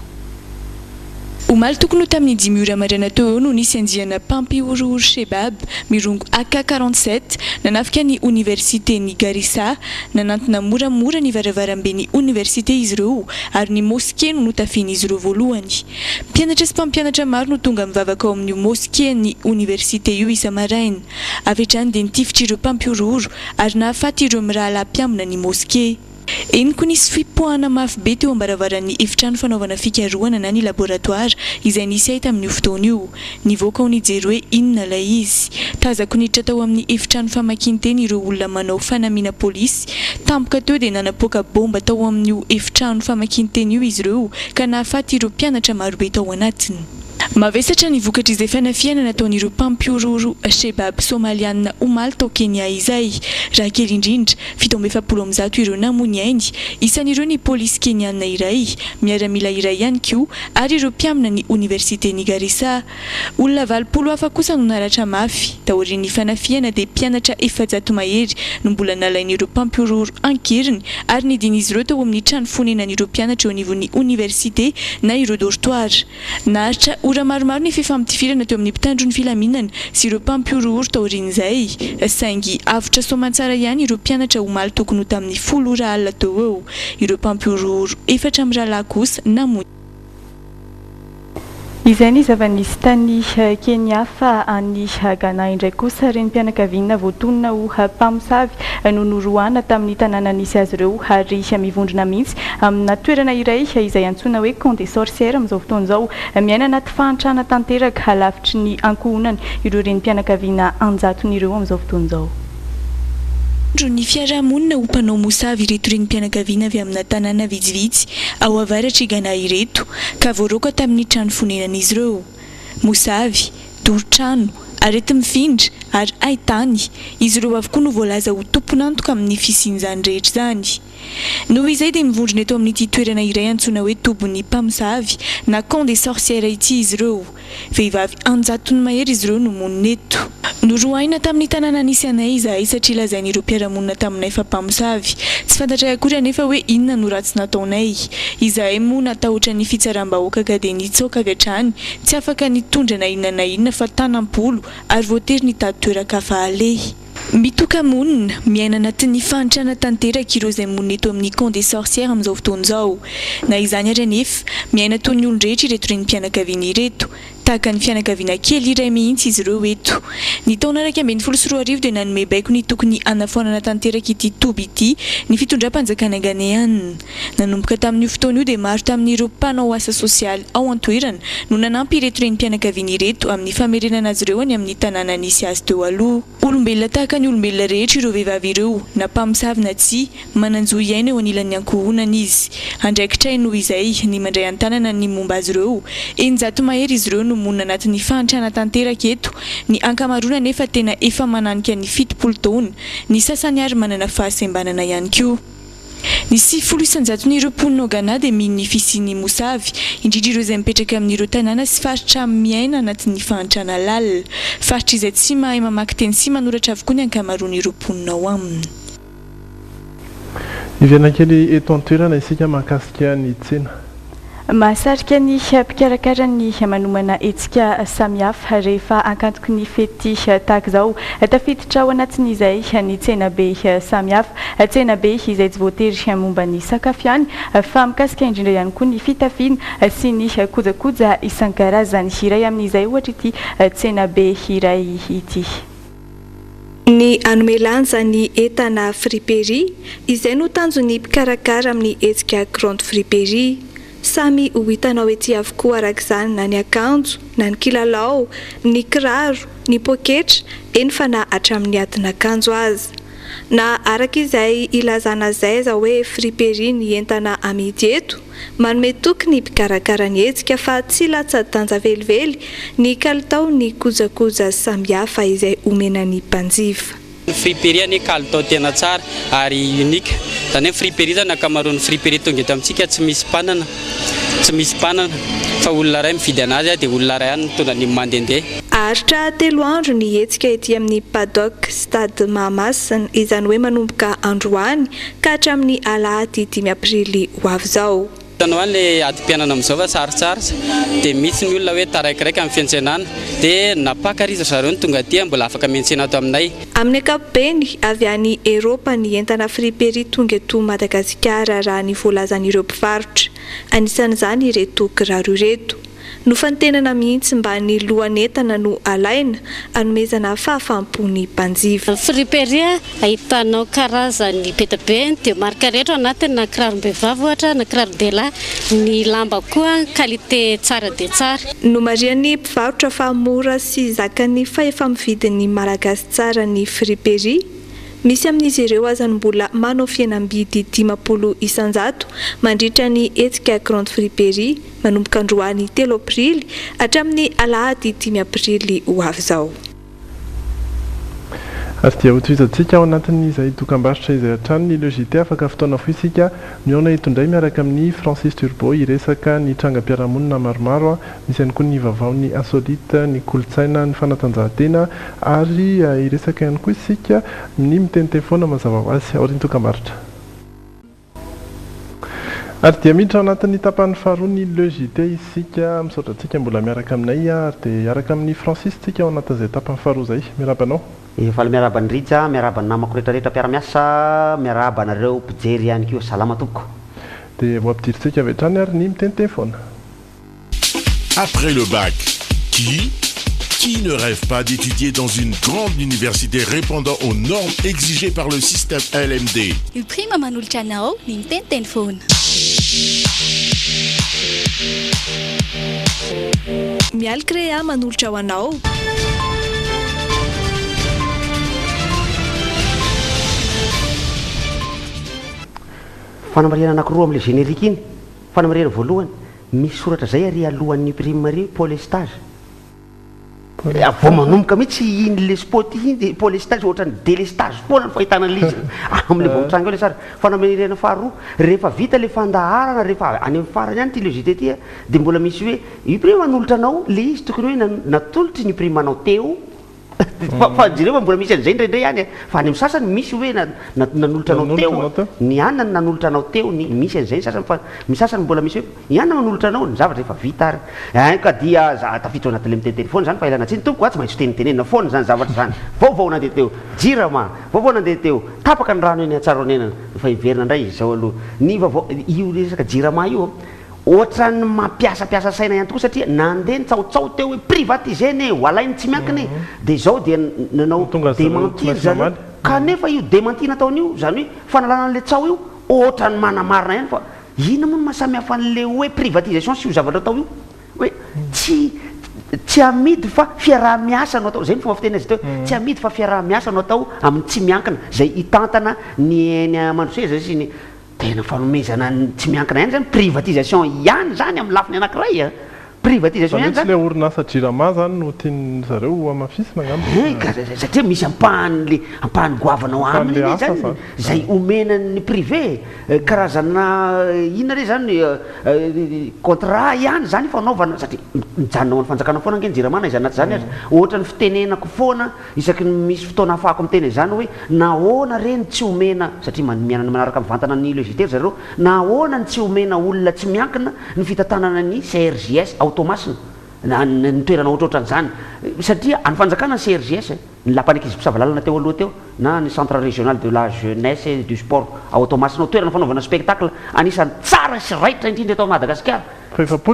Omaly tokony tamin'ny 5 ora maraina teo eo no nisy andiana mpampiorohoro Shebab mirongo AK47 nanafika ny université ny Garissa nanantona moramora ny varavarambe ny université izy ireo ary ny mosquée no notafiany izy ireo voalohany. Mpianatra sy mpampianatra maro no tonga mivavaka ao amin'ny mosquée ny université io isa maraina. Avy hatrany dia nitifitra ireo mpampiorohoro ary nahafaty ireo mirahalahy mpiambina ny mosquée. Eny ko nisy fipoahana mafy be teo ambaravaran'ny efitrano fanaovana fikarohana na ny laboratoire izay nisy ahita amin'ny fotoana io. Nivoaka ho nijery hoe inona ilay izy. Tazako niditra tao amin'ny efitrano famakian-teny ireo olona manao fanamiana polisy. Tampoka teo dia nanapoaka bomba tao amin'ny efitrano famakian-teny io izy ireo ka nahafaty ireo mpianatra marobe tao anatiny. Mavesatra ny vokatra izay fanafiana nataon'ireo mpampiorohoro Shebab somaliana omaly tao Kenya izay. Raha kely indrindra 770 ireo namoniainy isan'ireo ny polisy keniana iray, miaramila iray ihany koa ary ireo mpiamina ny université ny Garissa. Olona 20 hafa kosa no naratra mafy. Taorian'ny fanafiana dia mpianatra 700 mahery no mbola nalain'ireo mpampiorohoro ankeriny ary nidin'izy ireo tao amin'ny trano fonenan'ireo mpianatra eo anivon'ny université na ireo dortoir. Naharitra ora maromaro ny fifampitivirana teo amin'ny mpitandro ny filaminana sy ireo mpampiorohoro taorian'izay, saingy avotra soamantsara ihany ireo mpianatra omaly tokony ho tamin'ny 10 ora alina teo eo. Ireo mpampiorohoro 4 amin'ny rahalahy kosa namony. Izay ny zava-nisy tany Kenya fa any Ghana indray kosa reny mpianakaviana voatonona ho mpamosavy no norohana tamin'ny tanàna nisy azy ireo ary mivondrona mihitsy amina toerana iray izay antsoina hoe Camp des Sorcières amin'izao fotoana izao. Miaina anaty fahantrana tanteraka halavitry ny ankohonana ireo reny mpianakaviana anjaton'ireo amin'izao fotoana izao. Ny fiarahamonina ho mpanao mosavy ireto reny mpianakaviana avy amina tanàna vitsivitsy ao avaratry Ghana ireto ka voaroaka tamin'ny trano fonenan'izy ireo. Mosavy, doro-trano, arety mifindra ary aitany izy ireo avokoa no voalaza ho tomponantoka amin'ny fisian'izany rehetra zany. Noho izay dia mivondrona eto amin'ity toerana iray antsoina hoe tobon'ny mpamosavy na camp des sorcières ity izy ireo. Vehivavy anjatony mahery izy ireo no monina eto. Norohaina tamin'ny tanàna nisy anay izahay satria lazain'ireo mpiara-monina taminay fa mpamosavy. Tsy fantatray akory anefa hoe inona no ratsy nataonay. Izahay moa natahotra ny fitsaram-bahoaka ka dia nitsoaka avy hatrany, tsy afaka nitondra na inona fa tanam-polo ary voatery nitady toeran-kafa alehy. Mitoka monina miaina anatin'ny fantrana tanteraka ireo izay monina eto amin'ny camp des sorcières amin'izao fotoana izao. Na izany ary anefa miaina toy ny olon-drehetra ireto reny mpianakaviana ireto. Tahaka ny fianakaviana kely iray mihitsy izy ireo eto. Ny taona 2024 dia nanome baiko ny tokony hanafoanana tanteraka ity toby ity ny fitondram-panjakana Ghanéenne. Nanomboka tamin'io fotoana io dia maro tamin'ireo mpanao asa sosialy ao an-toerana no nanampy ireto reny mpianakaviana ireto amin'ny famerenana azy ireo any amin'ny tanàna nisy azy teo aloha. Olombelona tahaka ny olombelona rehetra ireo vehivavy ireo, na mpamosavy na tsy, mananjo iaina eo anilan'ny ankohonana izy. Andraikitray noho izay ny mandray an-tanana ny momba azy ireo, eninjato mahery izy ireo no monina anatin'ny fantrana tanteraka eto. Ny ankamaroana nefa tena efa mananika ny 70 taona, ny sasany ary manana fahasembanana ihany koa. Ny 700,000 mponina ao Ghana dia mino ny fisian'ny mosavy, indrindra ireo izay mipetraka amin'ireo tanàna sy faritra miaina anatin'ny fantrana lalina, faritra izay tsy mahay mamaky teny sy manoratra avokoa ny ankamaroan'ireo mponina ao aminy. Ivianakely eto an-toerana isika mahakasika ny tsena. Mahasarika ny mpikarakara ny manomana hetsika samihafa rehefa hankantoko ny fety tahaka izao. Tafiditra ao anatin'izay ny tsenabe samihafa, tsenabe izay tsy voatery momba ny sakafo ihany fa mikasika indrindra ihany koa ny fitafiana sy ny kojakoja isan-karazany. Iray amin'izay ohatra ity tsenabe iray ity. Ny anomelanja ny entana friperie izay no tanjon'ny mpikarakara amin'ny hetsika grande friperie. Samy ho hitanao ety avokoa arak'izany na ny akanjo, na ny kilalao, ny kiraro, ny poketra, eny fa na hatramin'ny atin'akanjo azy. Na araka izay ilazana zaiza hoe friperie ny entana amidy eto, manome toky ny mpikarakara ny hetsika fa tsy latsa-danja velively ny kalitao ny kojakoja samihafa izay omenan'ny mpanjifa. Friperie ny kalitao tena tsara ary unika. Zany hoe friperie zany ankamaroan'ny friperie tonga eto amintsika tsy misy mpanana fa olona ray mividy anazy dia olona ray ihany tona ny mandendeha. Aritra 3 andro ny hetsika ety amin'ny paddock stade Mahamasina, izany hoe manomboka androany ka hatramin'ny alahady 5 aprily ho avy izao. Tanao le adi-pianana amin'izao fa sarotsarotra dia misy ny olona hoe taraikiraiky amin'ny fiantsenana dia napakariza zareo ny tonga aty mbola afaka miantsena ato aminay. Amin'ny ankapobeny avy any Eropa ny entana friperie tonga eto Madagasikara raha ny voalazan'ireo mpivarotra. Anisan'izany ireto kiraro ireto. Nofantenana mihitsy mba ny lohan'entana no alaina anomezana fahafaham-pon'ny mpanjifa. Friperie ahitanao karazany betabe dia marika rehetra anatiny, na kirarom-behivavy ohatra na kiraro-dehilahy, ny lamba koa qualité tsara dia tsara. No marian'ny mpivarotra fa mora sy zakany fa efa mividin'ny malagasy tsara ny friperie. Misy amin'izy ireo azany mbola manao fihenam-bidy 50 isanjato mandritra ny hetsika grande friperie manomboka androany 3 aprily hatramin'ny alahady 5 aprily ho avy izao. Ary dia hotohizantsika ao anatin'izay dokam-barotra izay hatrany ny logité afaka fotoana fo isika miaona hitondray miaraka amin'ny Francis Turbo iresaka ny trangam-piarahamonina maromaro, misy ihany koa ny vaovao ny insolite, ny kolotsaina, ny fanatanjahantena ary iresaka ihany koa isika ny miteny foana mazava ho azy ao ny dokam-barotra. Ary dia miditra ao anatin'ny tapany faharoa ny logité isika misaotra antsika mbola miaraka aminay ary dia araka amin'ny Francis tsika ao anatin'izay tapany faharoa izay. Miarabanao. Efa miarabany Rija, miarabany namako rehetrarehetra mpiara-miasa, miarabanareo mpijery ihany koa, salama tompoko. Dia ho ampidiritsika avy hatrany ary ny miteny foana. Après le bac, qui ne rêve pas d'étudier dans une grande université répondant aux normes exigées par le système LMD? Il prima manolotra anao ny miteny foana. Mialcrea manolotra ho anao. Fanamariana anankiroa amin'ilay générique iny. Fanamariana voalohany misy soratra zay ary alohan'ny imprimerie pour les stages. vao manomboka mihitsy iny le sport iny de polestage ohatrany délestage foana ny fahitana lizy am'le vaotranga eo le sara fanamerena faharoa rehefa vita le fandaharana rehefa any amin'ny farany any ty logité ty de mbola misy hoe io prix manolotra anao le izy tokony hoe natolotry ny prix manao teo fa jereo mbola misy an'izay ndraindray any fa any amin'ny sasany misy hoe nanolotra anao teo ny anina ny nanolotra anao teo ny misy an'izay sasany fa misasany mbola misy hoe ny anina manolotra anao ny zavatra efa vita ary ka dia tafiditra anaty le miteniteny foana zany fa ilana tsiny tompoko tsy maintsy tenitenenina foana zany zavatra zany vaovao nandeha teo jirama vaovao nandeha teo tapaka ny rano eny atsaraonena fa iverina indray izao aloha ny vaovao io resaka jirama io ohatrany mampiasapiasa saina ihany tokoa satria nandeha nitsaotsao teo hoe privatiseny alainy tsy miankiny de zao dia nanao démentir zany kanefa io démentir nataon'io zany hoe fanalana an'le tsao io ohatrany manamarina ihany fa ina moa no mahasamy hafa an'le hoe privatisation sy io zavatra atao io hoe tsy amidy fa fiaraha-miasa no atao zay ny fomba fiteny azy teo tsy amidy fa fiaraha-miasa no atao amin'ny tsy miankina zay hitantana ny eny amandroseza sy ny tena fanomezana tsy miankina ihany zany privatisation ihany zany amin'ny lafiny anankiray privatisation ihany zany le orinasa jirama zany no tiany zareo amafisina ngamba satria misy ampahany goavanao aminy zany zay omenany privé karazana inona re zany contrat ihany zany fanaovana satria mijanona ao ny fanjakana foana nge ny jiramana izy anaty zany ohatra ny fitenenako foana isaky misy fotoana hafahako miteny zany hoe nahoana reny tsy omena satria mianana manaraka mivantana ny logitaire zareo nahoana ny tsy omena olona tsy miankina ny fitantanana ny CRJS automasina ny toerana ohatrohatran'izany satria any fanjakana ny CRJS ny lapany ankizy mpisavalalana teo aloha teo na ny centre régional de la jeunesse et du sport automasina toerana fanaovana spectacle anisany tsara sy raitra indrindra eto Madagasikara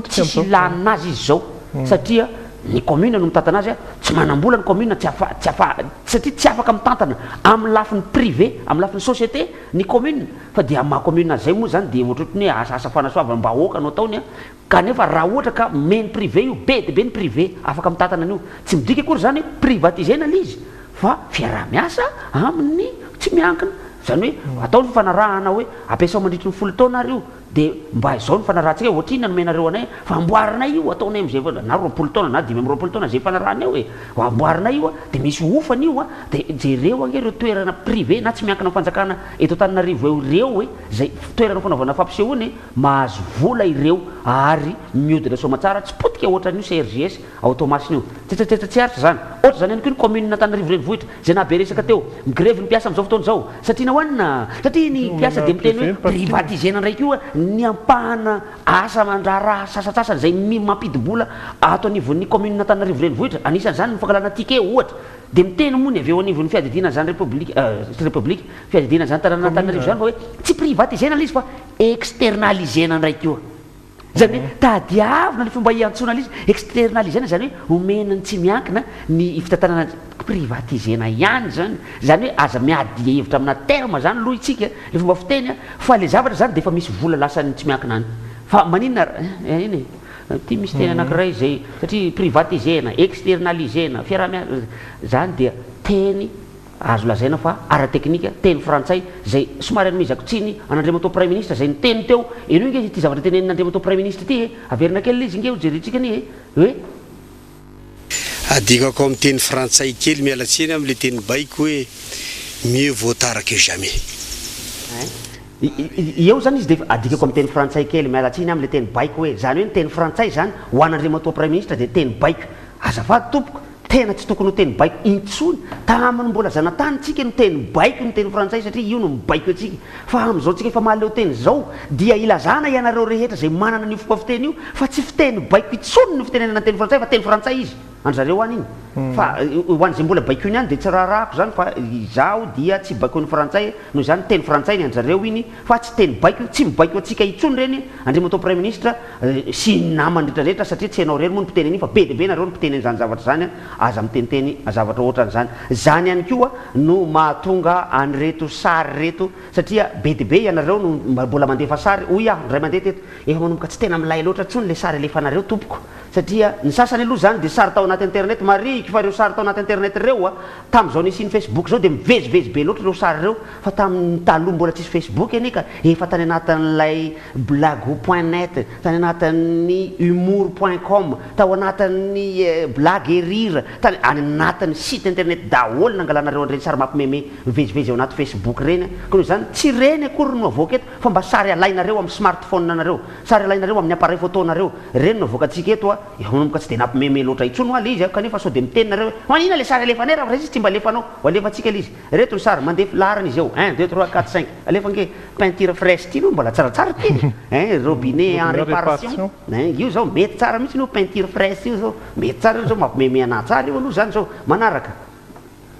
tsisy laninazy izy zao satria ny commune no mitantana azy tsy manambola ny commune satria tsy afaka mitantana amin'ny lafiny privé amin'ny lafiny société ny commune fa dia maha commune zay moa zany dia ohatrohatry hoe asa fanasoavana mba ahoaka no ataony kanefa raha ohatra ka meny privé io be de be ny privé afaka mitantana an'io tsy midika akory zany hoe privatisena lizy fa fiaraha-miasa amin'ny tsy miankina zany hoe atao ny fanarahana hoe ampiasao mandritry ny 10 taona ary io de mba izao ny fanarahantsika hoe ohatrina nomenareo anay fa amboarinay io ataonay am'izay na 20 taona na 20 taona zay fanarahana io amboarinay io de misy ofany io de jereo ange reo toerana privé na tsy miankina fanjakana eto Antananarivo eo ireo hoe zay toerana fanaovana fampisehoany mahazo vola ireo ary miodina somatsara tsy potika ohatran'io CRJS automasina io tsy aritra zany ohatra zany ihany koa ny commune Antananarivo renivohitra zay nabe resaka teo migrevy ny mpiasa am'izao fotoana zao satria nahoanina satria ny mpiasa de miteny hoe privatisena ndraiky io ny ampahana asa mandraraha sasasasany zay mampidibola ato anivon'ny commune Antananarivo renivohitra anisan'izany ny fangalana tike ohatra de miteny moa ny avy eo anivon'ny fiadidina zany république fiadidina zany tanàna Antananarivo zany fa hoe tsy privatisena lizy fa externalisena ndraiky io zany hoe tadiavina le fomba iantsona lizy externalisena zany hoe omenany tsy miankina ny fitantanana privatisena ihany zany zany hoe aza miady hevitra amina terme zany loha itsika le fomba fiteny fa le zavatra zany de efa misy vola lasany tsy miankina any fa maninona iny ty misy teny anankiray zay satria privatisena externalisena fiaraha-miasa zany dia teny azo lazaina fa ara-teknika teny frantsay zay somary anomezako tsiny an'Andriamantoa Premier Ministre zay niteny teo eno inge ty zavatra tenenin'Andriamantoa Premier Ministre ty averina kely izy inge jerentsika ny hoe adikako amin'ny teny frantsay kely mialatsiny amin'le teny baiko hoe mieux vaut tard que jamais eo zany izy de adikako amin'ny teny frantsay kely mialatsiny amin'le teny baiko hoe zany hoe ny teny frantsay zany ho an'Andriamantoa Premier Ministre de teny baiko azafady tompoko tena tsy tokony ho teny baiko intsony taminy mbola zanatany tsika no teny baiko ny teny frantsay satria io no mibaiko atsika fa am'izao tsika efa mahaleo teny zao dia ilazana ianareo rehetra zay manana ny fomba fiteny io fa tsy fiteny baiko intsony no fitenenana teny frantsay fa teny frantsay izy anjareo any iny fa hoan'izay mbola baiko iny any de tsy raharahako zany fa izaho dia tsy baiko ny frantsay noho zany teny frantsay ny anjareo iny fa tsy teny baiko tsy mibaiko atsika intsony reny Andriamantoa Premier Ministre sy namany rehetrarehetra satria tsy ianao reny moa ny mpiteny an'iny fa be de be nareo ny mpiteny an'izany zavatra zany aza miteniteny zavatra ohatran'izany zany ihany koa no mahatonga an'reto sary reto satria be de be ianareo no mbola mandefa sary hoy aho ray mandeha teto efa manomboka tsy tena milay loatra ntsony le sary alefanareo tompoko satria ny sasany aloha zany de sary tao anaty internet mariky fa reo sary tao anaty internet reo a tam'izao nisy ny Facebook zao de mivezivezy be loatra reo sary reo fa tamin'ny taloha mbola tsisy Facebook anika efa tany anatin'lay blago.net tany anatin'ny humour.com tao anatin'ny blague rire tany any anatin'ny site internet daholo nangalanareo an'ireny sary mampimeme mivezivezy ao anaty Facebook reny ka noho zany tsy reny akory no avoaka eto fa mba sary alainareo amin'ny smartphone nareo sary alainareo amin'ny appareil photo nareo reny no avoakantsika eto a ka tsy de nampimeme loatra itsony ho izy kanefa sao de miteninareo manina le sary alefanay raha izy tsy mba alefanao alefantsika izy reto ny sary mandeha filariny izy eo 1 2 3 4 5 alefa nge peinture fraîche ty no mbola tsaratsara ty robinet en réparation io zao mety tsara mihitsy no peinture fraîche io zao mety tsara io zao mampimeme ana tsara io aloha zany zao manaraka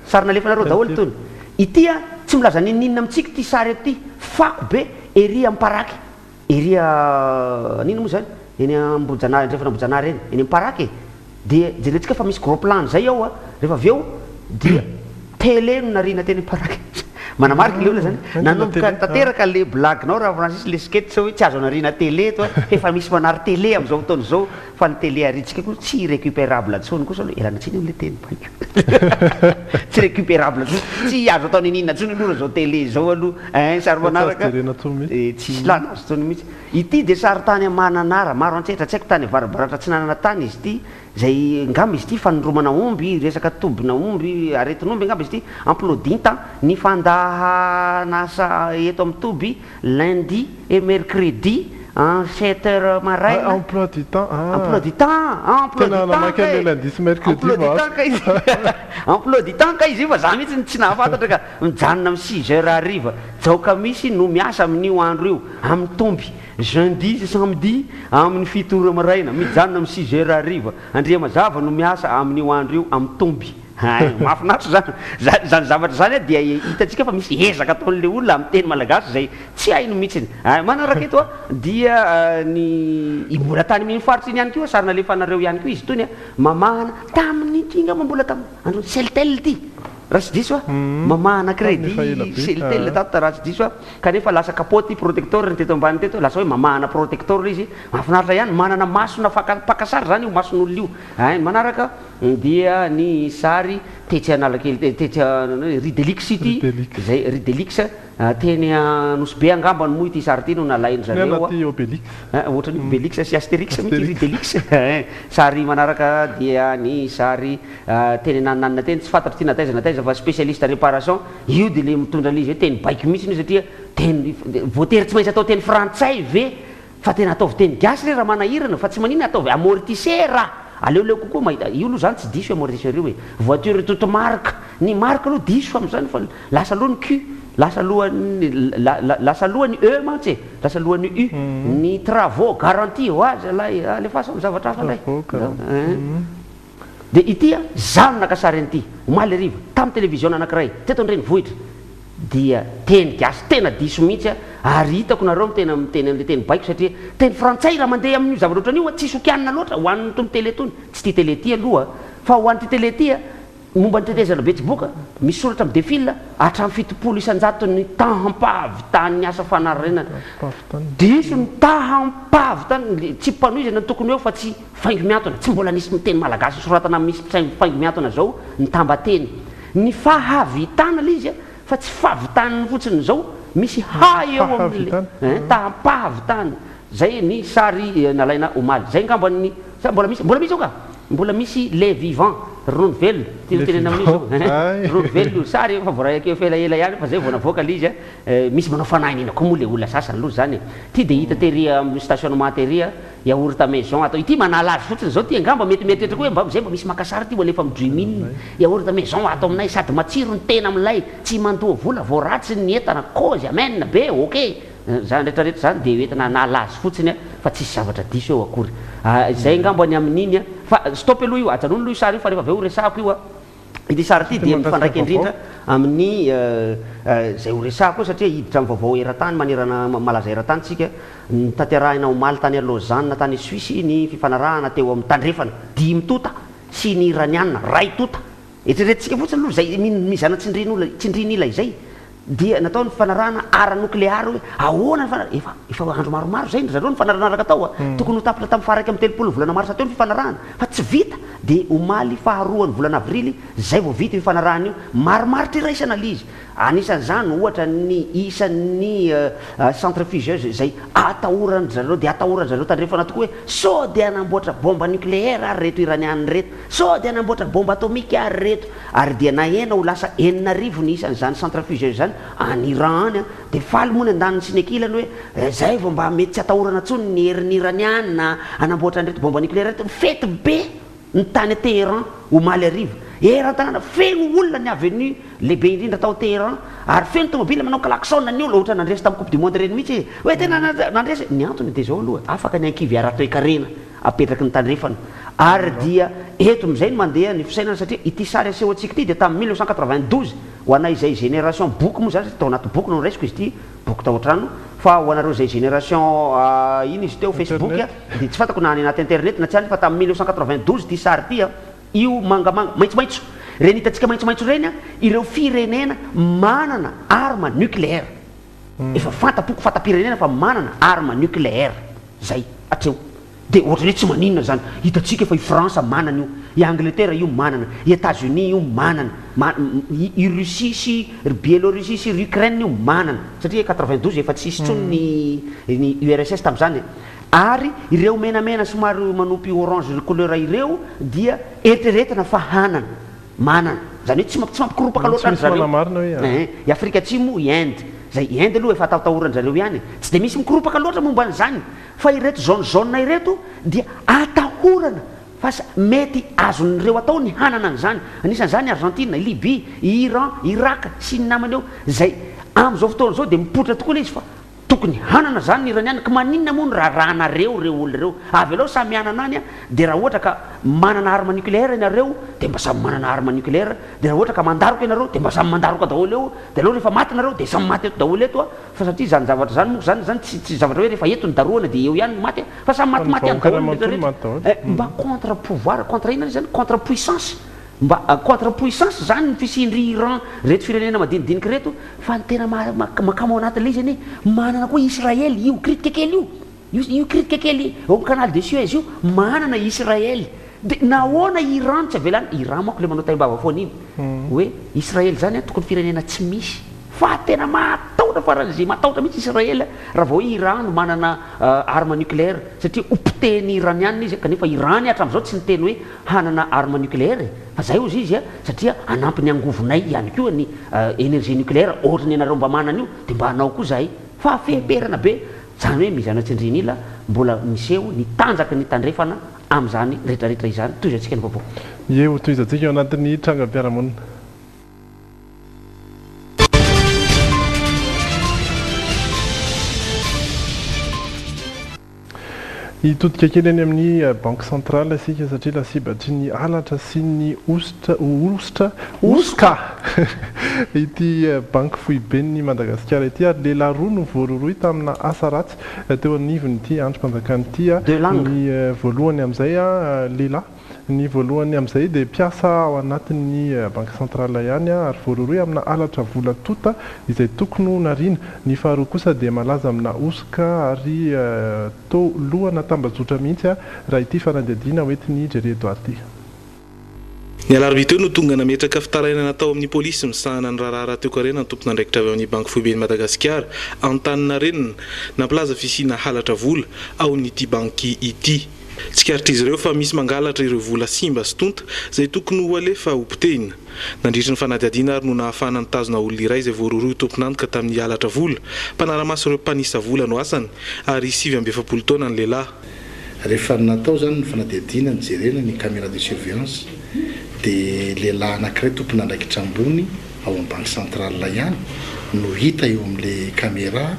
sary nalefanareo daholo tony itya tsy milaza ninina amitsika ty sary aty fako be ery amparaky ery nino moa zany eny ambojanary rehefa nambojanary eny eny amparaky dia jerentsika fa misy gros plan zay ao a rehefa avy eo dia télé no narina teny amparaky manamariky le olona zany nanomboka tanteraka le blaguenao raha Francis le sketch hoe tsy azo anarina télé to efa misy manary télé am'izao fotoana zao fa ny télé aritsika koa tsy récupérable atsony kosa aloha elana tsiny le teny baiko tsy récupérable atsony tsy azo atao ninina atsony aloha zao télé zao aloha sary manaraka tsy lana azo tsony mihitsy ity de sary tany amananara maro antsetra tsy haiko tany avarabaratra tsy nanana tany izy ty zay ngamba izy ty fanondromana omby resaka tobina omby aretin'omby ngamba izy ty emplodinta ny fandahanasa eto amin'ny toby lundi et mercredi en 7 heures maraina emploi du temps emploi du temps emploi du temps lundi sy mercredi emploi du temps ka izy fa za mihitsy tsy nahafantatra ka mijanona amin'ny 6 heures ariva jaoka misy no miasa amin'io andro io amin'ny tomby jeudi sy samedi amin'ny 7 heures maraina mijanona amin'ny 6 heures ariva andria mazava no miasa amin'io andro io amin'ny tomby mahafinaritra zany zavatra zany dia hitatsika fa misy ezaka ataon'le olona amin'ny teny malagasy zay tsy haino mihitsiny manaraka eto a dia ny mbola tany mifaritra iny ihany keo sary nalefanareo ihany keo izy tony a mamahana tamin'ny tinga ma mbola tamin'ny andro seltel ty raha tsy diso a mamahana crédit seltel tato raha tsy diso a kanefa lasa kapoty protecteur ny teto ambany teto lasa hoe mamahana protecteur izy mahafinaritra ihany manana masona pakasary zany io mason'olona io manaraka dia ny sary tetsy analakely tetsy ridelix ity zay ridelix teny nosy be angamba no moa ity sary ty no nalainy zareo ohatrany obélix sy astérix mihitsy ridelix sary manaraka dia ny sary teny nananina teny tsy fantatro ty nataiza fa spécialiste réparation io de le mitondra an'izy hoe teny baiko mihitsy io satria teny voatery tsy maintsy atao teny frantsay ve fa tena ataovy teny gasy le raha manahirana fa tsy manina ataovy amortisseur aleoleo kokoa mahita io aloha zany tsy diso amortisseur io e voiture toute marque ny marque aloha diso am'zany fa lasa aloha ny Q lasa alohan'ny E mantsy lasa alohan'ny U ny travaux garantie ho azy alay alefasa amin'ny zavatra hafa lay de ity a zany nakasary an'ity omaly ariva tamin'ny télévision anankiray teto andreny vohitra dia teny gasy tena diso mihitsy a ary hitako nareo miteny am'le teny baiko satria teny frantsay raha mandeha amin'io zavatra ohatrany io a tsy sokianina loatra ho an'ny tony télé tony tsy ty télé ty aloha fa ho an'ny ty télé ty a momba ny tetezana betsiboka misy soratra amin'ny defile hatramin'ny 700 ny tahampavy ny asa fanarina diso ny tahampavy tany tsy mpanoizana ny tokony eo fa tsy faingo miantona tsy mbola nisy miteny malagasy soratana misy faingo miantona zao ny tambateny ny fahavitana le izy a fa tsy fahavitaniny fotsiny zao misy hay eo amin'le tahampavitany zay ny sary nalaina omaly zay ngambany mbola misy ao ka mbola misy les vivants rono velona tenena amin'io zao rono velona sary fa voray akeo felaela ihany fa zay vao navoaka le izy a misy manao fanahinina koa moa le olona sasany aloha zany ty de hita tery amin'ny stationnement tery a yaourt maison atao ity manala azy fotsiny zao ty angamba metimety hoe mba zay mba misy makasary ty alefa midrimine yaourt maison atao aminay sady matsiro ny tena amilay tsy mandoa vola voaratsy ny entana cause amène be ok zany rehetrarehetra zany de entina nala azy fotsiny a fa tsisy zavatra diso eo akory zay ngambany amin'iny a fa stop aloha io ajanony aloha io sary io fa rehefa aveo resako io a ity sary ty dia mifandraiky indrindra amin'ny zay ho resako satria hiditra amin'ny vaovao eran-tany manerana malaza eran-tany tsika tanterahina omaly tany a Lausanne tany Suisse ny fifanarahana teo amin'ny tandrefana 10 tota sy ny iraniana ray tota eritreretintsika fotsiny aloha zay mizana tsindrin'ila izay dia nataony fanarahana ara nucléaire hoe ahoana efa andro maromaro zay zareo ny fanarahana raka atao tokony ho tapitra tamin'ny faraiky amin'ny telopolo volana marsa teo ny fifanarahana fa tsy vita dia omaly faharoan'ny volana avrily zay vao vita fifanarahana io maromaritra iraisana lizy anisan'izany ohatra ny isan'ny centrifugeuse zay atahorany zareo dia atahorany zareo tandrefana tokoa hoe sao dia anamboatra bomba nucléaire ary reto iraniana reto sao dia anamboatra bomba atomika ary reto ary dia nahena ho lasa 9 ny isan'izany centrifugeuse zany any Iran any dia faly moa ny andaniny sy ny ankilany hoe zay vao mba mety tsy atahorana tsony ny herin'ny iraniana anamboatra an'ireto bomba nucléaire reto fety be ny tany Téhéran omaly ariva eran-tanàna feno olona ny avenue lehibe indrindra tao Téhéran ary feno tomobile manao klaxon ny olo ohatra nandresy tamin'ny coupe du monde reny mihitsy hoe tena nandresy ny antony dia zao aloha afaka ny ankivy ara-toe-karena apetraky ny tandrefana ary dia eto am'izay ny mandeha ny fisainana satria ity sary aseho antsika ity dia tamin'ny 1992 ho anay izay génération boky moa zany tao anaty boky no raisiko izy ity boky tao an-trano fa ho anareo zay génération iny izy teo Facebook dia tsy fantako na any anaty internet na tsy any fa tamin'ny 1992 ty sary ity io mangamanga maitsomaitso reny hitantsika maitsomaitso reny ireo firenena manana arme nucléaire efa fatapirenena fa manana arme nucléaire zay atreo dia ohatrany hoe tsy maninona zany hitantsika efa i France manana io i Angleterre io manana i États-Unis io manana i Russie sy Biélorussie sy Ukraine io manana satria 92 efa tsy isy tsony ny URSS tamin'izany ary ireo menamena somary manopy orange couleur ireo dia eritreretina fa hanana manana zany hoe tsy mampikiropaka loatra zareo i Afrika Atsimo i Inde zay Inde aloha efa atahotahorany zareo ihany tsy dia misy mikiropaka loatra momba an'izany fa ireto jaune ireto dia atahorana fa mety azon'ireo atao ny hanana an'izany anisan'izany Argentine Libye Iran Irak sy ny namany eo zay amin'izao fotoana zao dia mipoitra tokoa izy fa tokony hanana zany ny iraniana ka maninona moa ny rahanareo reo olona reo avy alao samy hanana any dia raha ohatra ka manana arme nucléaire ianareo dia mba samy manana arme nucléaire dia raha ohatra ka mandaroka ianareo dia mba samy mandaroka daholo eo dia alao rehefa maty nareo dia samy maty eto daholo eto fa satria zany zavatra zany moa zany tsy zavatra hoe rehefa eto ny daroana dia eo ihany maty fa samy maty any daholo mba contre pouvoir contre inona zany contre puissance mba contre puissance zany ny fisindry Iran reto firenena madinidinika reto fa ny tena makamo anaty le izy any manana koa Israël io kritika kely io kritika kely au canal de Suez io manana Israël dia nahoana Iran tsy avelany Iran manko le manao taimbava foana iny hoe Israël zany tokony firenena tsy misy fa tena matahotra faran'izay matahotra mihitsy Israël raha vao Iran no manana arme nucléaire satria opteny iraniana izy kanefa Iran hatramin'izao tsy niteny hoe hanana arme nucléaire fa zay ozy izy satria anampy ny angovonay ihany koa ny énergie nucléaire ohatra ny anareo mba manana io dia mba hanao koa zahay fa feperana be zany hoe mizanatsindrinila mbola miseho ny tanjaka ny tandrefana amin'izany rehetrarehetra izany toizantsika ny vaovao eo toizantsika eo anatin'ny trangam-piaramonina hitodika kely any amin'ny banque centrale asika satria lasibatry ny alatra sy ny oska ity banque foibeny Madagasikara ity ary lehilahy roa no voaroroy tamina asa ratsy teo anivony ity androm-panjakana ity ny voalohany amin'izay lehilahy ny voalohany amin'izay dia mpiasa ao anatin'ny banque centrale ihany ary voaroroy amina alatra vola tota izay tokony ho nariana ny faharoa kosa dia malaza amina oska ary to lohana tambazotra mihitsy raha ity fanadihadiana hoentiny Jeredoa ity ny alarobia teo no tonga nametraka fitaraina natao amin'ny polisy misahana ny raharahara teo karena ny tompona andraikitra avy amin'ny banque foibeny Madagasikara antanina renina nampilaza fisina halatra vola ao n'ity banky ity tsy karitra izy ireo fa misy mangalatra ireo vola simba sy tonta izay tokony ho alefa hopitehina nandritra ny fanadihadiana ary no nahafahana nitazona olona iray izay voaroroy tomponantoka tamin'ny halatra vola mpanara-maso ireo mpanisa vola no asany ary 7 taona ny lehilahy rehefa natao zany ny fanadihadiana nijerena ny caméra de surveillance dia lehilahy anankiray tompona andraikitra ambony ao amin'ny banque centrale ihany no hita eo amin'le caméra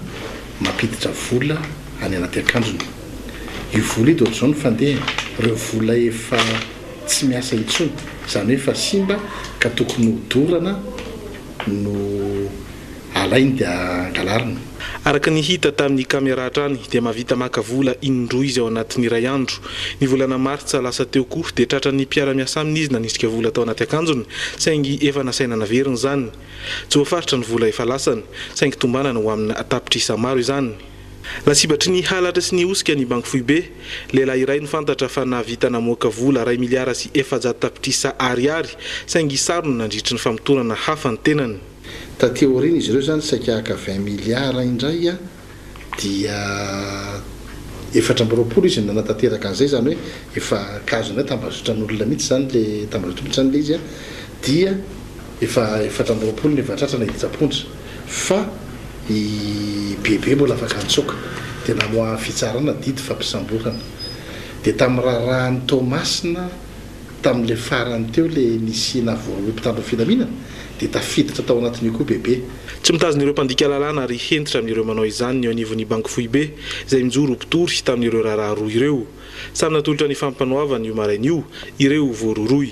mampiditra vola any anaty akanjony io vola io ohatr'izao no fandeha ireo vola efa tsy miasa intsony zany hoe fa simba ka tokony hodorana no alainy dia angalarina. Araka ny hita tamin'ny caméra trany dia mahavita maka vola indroa izy ao anatin'ny iray andro. Ny volana martsa lasa teo koa dia tratran'ny mpiara-miasa aminy izy nanisika vola tao anaty akanjony saingy efa nasaina naveriny zany. Tsy voafaritra ny vola efa lasany saingy tombanana ho amina tapitrisa maro izany. Lasibatry ny halatra sy ny osika ny banky foibe, lehilahy iray ny fantatra fa nahavita namoaka vola 2 miliara sy 400 tapitrisa ariary saingy sarony nandritry ny famotorana hafa ny tenany. Tateorina izy ireo zany sakiaka 20 miliara indray dia 420 izy nanatanteraka an'izay zany hoe efa kazona tambazotran'olona mihitsy zany le tambazotran'olona zany le izy dia efa 420 ny vatratrana hiditsapondra fa i bebe mbola afaka antsoka dia namoa fitsarana didy fampisamborana dia tamin'ny raharahany Tomasina tamin'le farany teo le nisina voaroa mpitandro filaminana dia tafiditra tao anatin'io koa bebe. Tsy mitazon'ireo mpandika lalàna ary hentitra amin'ireo manao izany ny anivon'ny banky foibe izay mijoro mpitory tamin'ireo raharaha roa ireo. Samy natolotra ny fampanoavana io maraina io ireo voaroroy.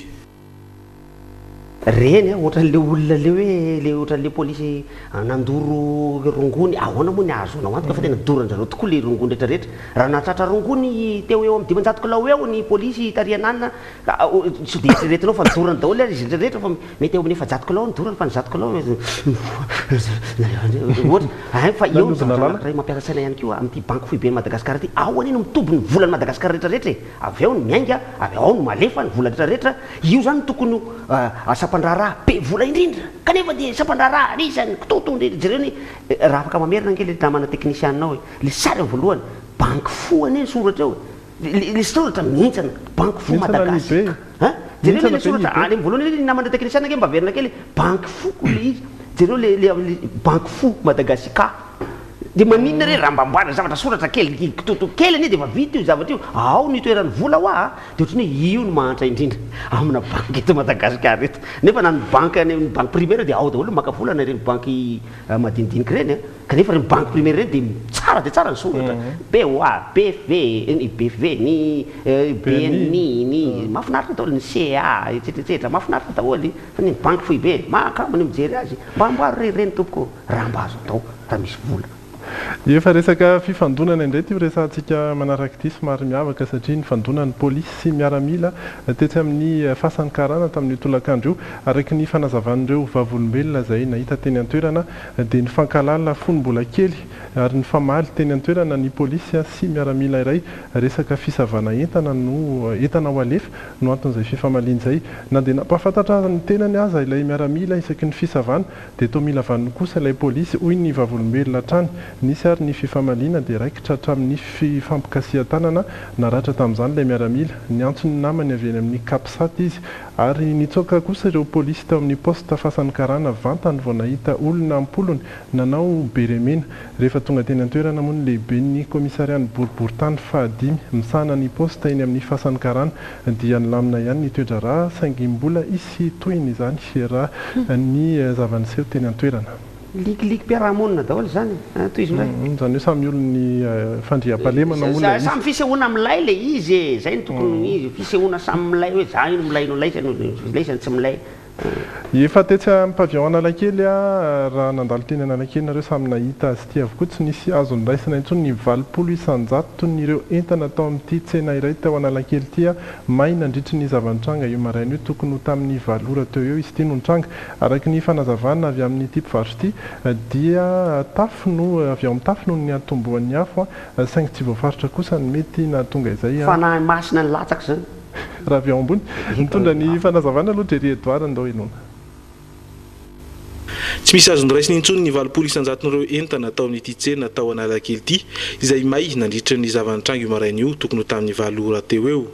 Reny ohatran'le olona le hoe le ohatran'le polisy nandoro rongony ahoana moa ny azonao antoka fa tena doranjareo tokoa le rongony rehetrarehetra raha natratra rongony teo eo amin'ny 500 kilao eo ny polisy tarianana tsy dia eritreretinao fa nidorany daholo izy rehetrarehetra fa mety eo amin'ny 700 kilao nidorany fa ny 100 kilao ohatra fa eo ray mampiasa saina ihany koa amin'ity banky foibe ny Madagasikara ity ahoana ino mitombo ny volan'ny Madagasikara rehetrarehetra avy eo ny miainga avy ao no malefa ny vola rehetrarehetra io zany tokony sapandraraha be vola indrindra kanefa dia sapandraraha risany kitoto jereo ny raha afaka mamerina angely namana teknisianao le sary voalohany banky fo ane soratra eo le soratra mihintsana banky fo Madagasikara jereo le soratra any voalohany namana teknisiana angely mbaverina kely banky fo le izy jereo le banky fo Madagasikara dia maninona re raha mbamboarina zavatra soratra kely kitoto kely anie dia efa vita io zavatra io ao ny toeran'ny vola ho dia ohatrany hoe io no mahantra indrindra amina banky eto Madagasikara reto nefa na ny banky banky primaire dia ao daholo maka vola na ireny banky madinidinika reny kanefa reny banky primaire reny dia tsara ny soratra BOA BV ny BNI ny mahafinaritra daholo ny CA etsetretra mahafinaritra daholo fa ny banky foibe mahakamany mijery azy mba amboary reny tompoko raha mba azo atao raha misy vola. Efa resaka fifandonana indray ty resantsika manaraka ity somary miavaka satria ny fandonan'ny polisy sy miaramila tetsy amin'ny fasan'ny karana tamin'ny tolakandro io araky ny fanazavan'ireo vavolombelona izay nahita teny an-toerana dia ny fankalala fony mbola kely ary ny famaly teny an-toerana ny polisy sy miaramila iray resaka fisavana entana no entana ho alefa no anton'izay fifamalian'izay na dia nampahafantatra ny tenany aza ilay miaramila isaky ny fisavana dia toa mila vaniny kosa ilay polisy hoy ny vavolombelona trany nisy ary ny fifamaliana dia raikitra hatramin'ny fifampikasihan-tanana naratra tamin'izany ilay miaramila ny antsony namany avy eny amin'ny kapsaty izy ary nitsoaka kosa ireo polisy tao amin'ny posta fasan'ny karana vantany vao nahita olona ampolony nanao beremena rehefa tonga teny an-toerana moa ny lehibe ny komissarian'ny boriboritany fahadimy misana ny posta eny amin'ny fasan'ny karana dia nilamina ihany ny toedraraha saingy mbola isy toyny izany raha ny zavaniseho teny an-toerana. Likilik mpiarahamonina daholo zany toy izy ndray zany hoe samy olony fandriam-pahalemana moa samy fisehoana milay le izy zay ny tokony izy fisehoana samy milay hoe za ino milay no laisany tsy milay efa tetsy amin'ny pavillon Analakely raha nandalo teny Analakely nareo samy nahita azy ity avokoa tsy nisy azony raisina intsony ny 700 nyreo entana tao amin'ity tsena iray tao Analakely ity may nandritry ny zavanitranga io maraina io tokony ho tamin'ny 7 ora teo eo izy ity no nitranga araky ny fanazavana avy amin'ny ity mpivarotra ity dia tafo no avy ao amin'ny tafo no ny atomboan'ny afo saingy tsy voafaritra kosa ny mety nahatonga izay fanahy masina ny latsaka zany raha avy ao ambony mitondra ny fanazavana aloha Jerry Edouard ndao enona tsy misy azony raisiny intsony ny 700 entana tao amin'ity tsena tao Analakely ity izay may nandritra ny zavanitranga io maraina io tokony ho tamin'ny 7 ora teo eo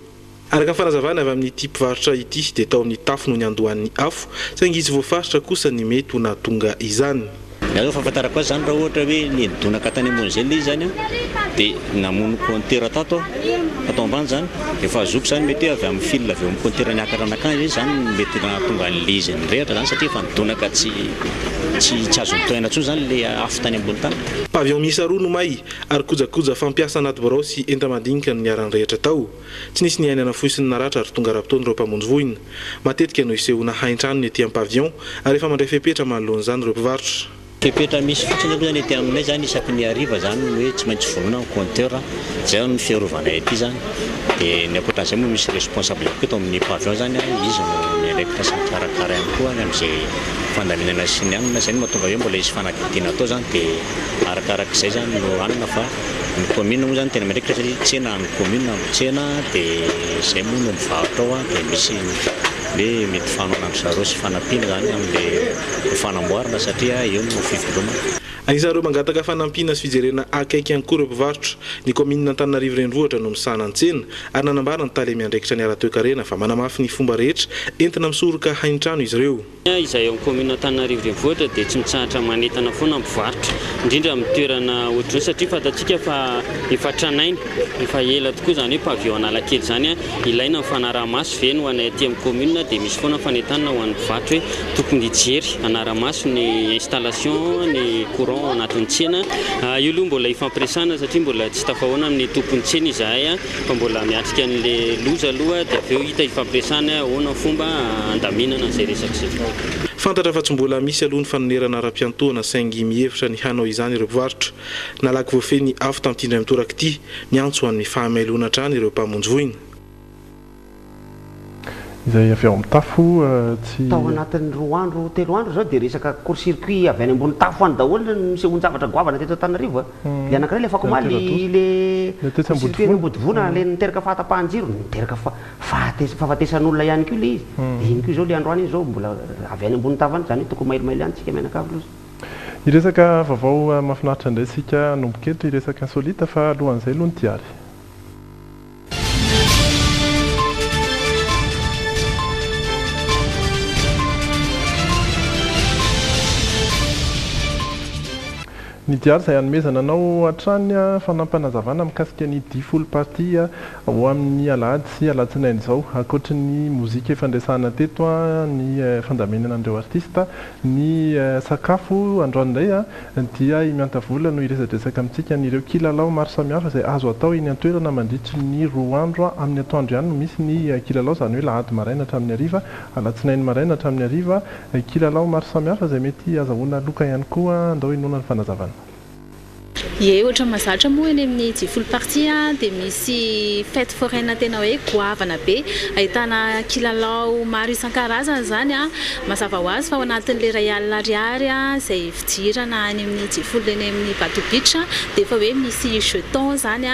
araka fanazavana avy amin'ity mpivarotra ity dia tao amin'ny tafo no ny andohan'ny afo saingy izy voafaritra kosa ny mety ho nahatonga izany. Rehefa fahafantarako azy zany raha ohatra hoe nidonaka tany Monzely izy zany dia namono compteur tato atao ambany zany efa azoko zany mety avy amin'ny fil avy amin'ny compteur niakatra anakany zany mety nahatonga an'le izy nirehatra zany satria efa nidonaka tsy azo mitohana intsony zany le afo tany ambony tany. Pavillon miisa 2 no may ary kojakoja fampiasa anaty birao sy enta-mandinika no niarany rehetra tao tsy nisy ny ainana fohy sy ny naratra ary tonga rapitaon'ireo mpamonjy vohina matetika no isehoana haintrano ny ety amin'ny pavillon ary efa mandray fepetra manoloana izany ireo mpivarotra. fepetra misy fotsiny aloha zany ety aminay zany isaky ny hariva zany hoe tsy maintsy volona ny compteur zay ny fiarovana ety zany dia ny ankoatran'izay moa misy responsable koa eto amin'ny pavillon zany izy no mielektra sy mikarakara ihany koa amin'izay fandaminana sy ny anina zay no mahatonga hoe mbola isy fanakitiana atao zany dia arakarak'izay zany no anina fa ny commune moa zany tena mielektra satria tsena ny commune tsena dia zay moa no mivarotra ao dia misy le mety fanoana zareo sy fanampiana zany amin'le fanamboarana satria eo no fivelomana. Anisareo mangataka fanampiana sy fijerena akaiky ihany koa ireo mpivarotra ny commune Antananarivo renivohitra no misahana an-tsena ary nanambara ny taly miandraikitra ny ara-toe-karena fa manamafy ny fomba rehetra entina misoroka hain-trano izy ireo. Izay eo amin'ny commune Antananarivo renivohitra dia tsy mitsahatra manentana foana mpivarotra indrindra amin'ny toerana ohatr'izao satria fatatsika fa efa tranainy efa ela tokoa zany hoe pavillon Analakely zany ilaina ny fanaraha-maso feno ho anay aty amin'ny commune dia misy foana fanentanana ho an'ny mpivarotra hoe tokony hijery anara-maso ny installation ny courant anatin'ny tsena io aloha mbola ifampiresana satria mbola tsy tafahoana amin'ny tompon'ny tsena izahay fa mbola miatrika an'le loza aloha dia avy eo hita ifampiresana ahoana fomba andaminana izay resaka izay. Fantatra fa tsy mbola misy aloha ny fanonerana ara-piantohana saingy mihevitra ny hanao izany ireo mpivarotra nalaky voafeny afo tamin'ity indray mitoraka ity miantso ho an'ny fahamailona hatrany ireo mpamonjy voina. Izay avy ao amin'ny tafo tsy tao anatin'ny 3 andro 3 andro zao dia resaka court-circuit avy any ambony tafo any daholo misy ohun-javatra goavana teto Antananarivo le anankiray le afaka omaly le court-circuit Ambodivona le niteraka fahatapahan-jiro niteraka fahafatesan'olona ihany koa le izy iny koa zao le androany zao mbola avy any ambony tafo any zany tokony mailimay any tsika mianakavy loza. Iresaka vaovao mahafinaritra indray sika nombokely iresaka insolita fa alohan'izay aloha ny diary. Ny diary izay hanomezana anao hatrany fanampanazavana mikasika ny 10 party ho amin'ny alahady sy alatsinainy izao ankoatra ny mozika fandraisana teto ny fandamenana andreo artista ny sakafo androany indray dia miantavola no iresadresaka amintsika n'ireo kilalao maro samihafa izay azo atao eny an-toerana mandritry ny 2 andro amin'ny atoandro ihany no misy ny kilalao izany hoe lahady maraina hatramin'ny hariva alatsinainy maraina hatramin'ny hariva kilalao maro samihafa izay mety azahoana loka ihany koa andao inoana ny fanazavana. Ie, ohatra mazatra moa eny amin'ny 10 party dia misy fête foraine tena hoe goavana be ahitana kilalao maro isan-karazany zany mazava ho azy fa ao anatin'le ray alina ariary izay fidirana any amin'ny 10 eny amin'ny Bato Beach dia efa hoe misy jeton zany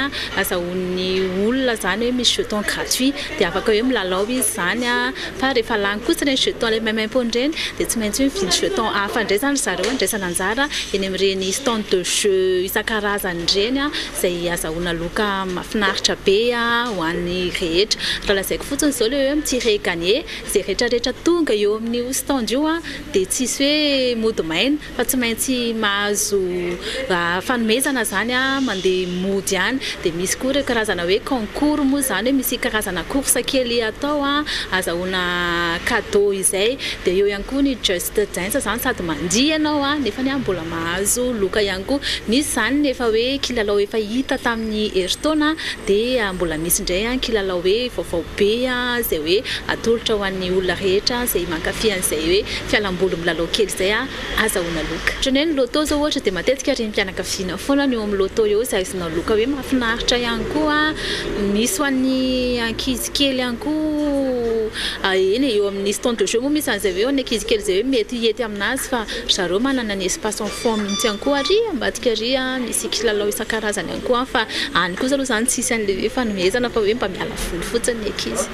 azahoan'ny olona zany hoe misy jeton gratuit dia afaka hoe milalao izy zany fa rehefa lany kosa ireny jeton le maimaimpony ireny dia tsy maintsy hoe mividy jeton hafa indray zany zareo andraisana anjara eny amin'ireny stand de jeu isan-karazany ireny izay azahoana loka mahafinaritra be ho an'ny rehetra. Raha lazaiko fotsiny izao le hoe mitire gagner izay rehetrarehetra tonga eo amin'ny stand io dia tsisy hoe mody maina fa tsy maintsy mahazo fanomezana zany mandeha mody ihany dia misy koa ireo karazana hoe concours moa zany hoe misy karazana course kely atao azahoana cadeau izay dia eo ihany koa ny just dance zany sady mandihy ianao nefa mbola mahazo loka ihany koa misy zany nefa hoe kilalao efa hita tamin'ny heritaona dia mbola misy indray kilalao hoe vaovao be izay hoe atolotra ho an'ny olona rehetra izay mankafy an'izay hoe fialam-boly milalao kely izay azahoana loka. Ohatran'ny ny loto zao ohatra dia matetika renim-pianakaviana foana ny eo amin'ny loto eo izay azonao loka hoe mahafinaritra ihany koa misy ho an'ny ankizy kely ihany koa eny eo amin'ny stand de jeu moa misy an'izay hoe ny ankizy kely izay hoe mety hiety aminazy fa zareo manana ny espace enfant mihitsy ihany koa ary ambadika ary misy kilalao isan-karazany ihany koa fa any kosa aloha zany tsisy an'le hoe fanomezana fa hoe mba miala voly fotsiny ny ankizy.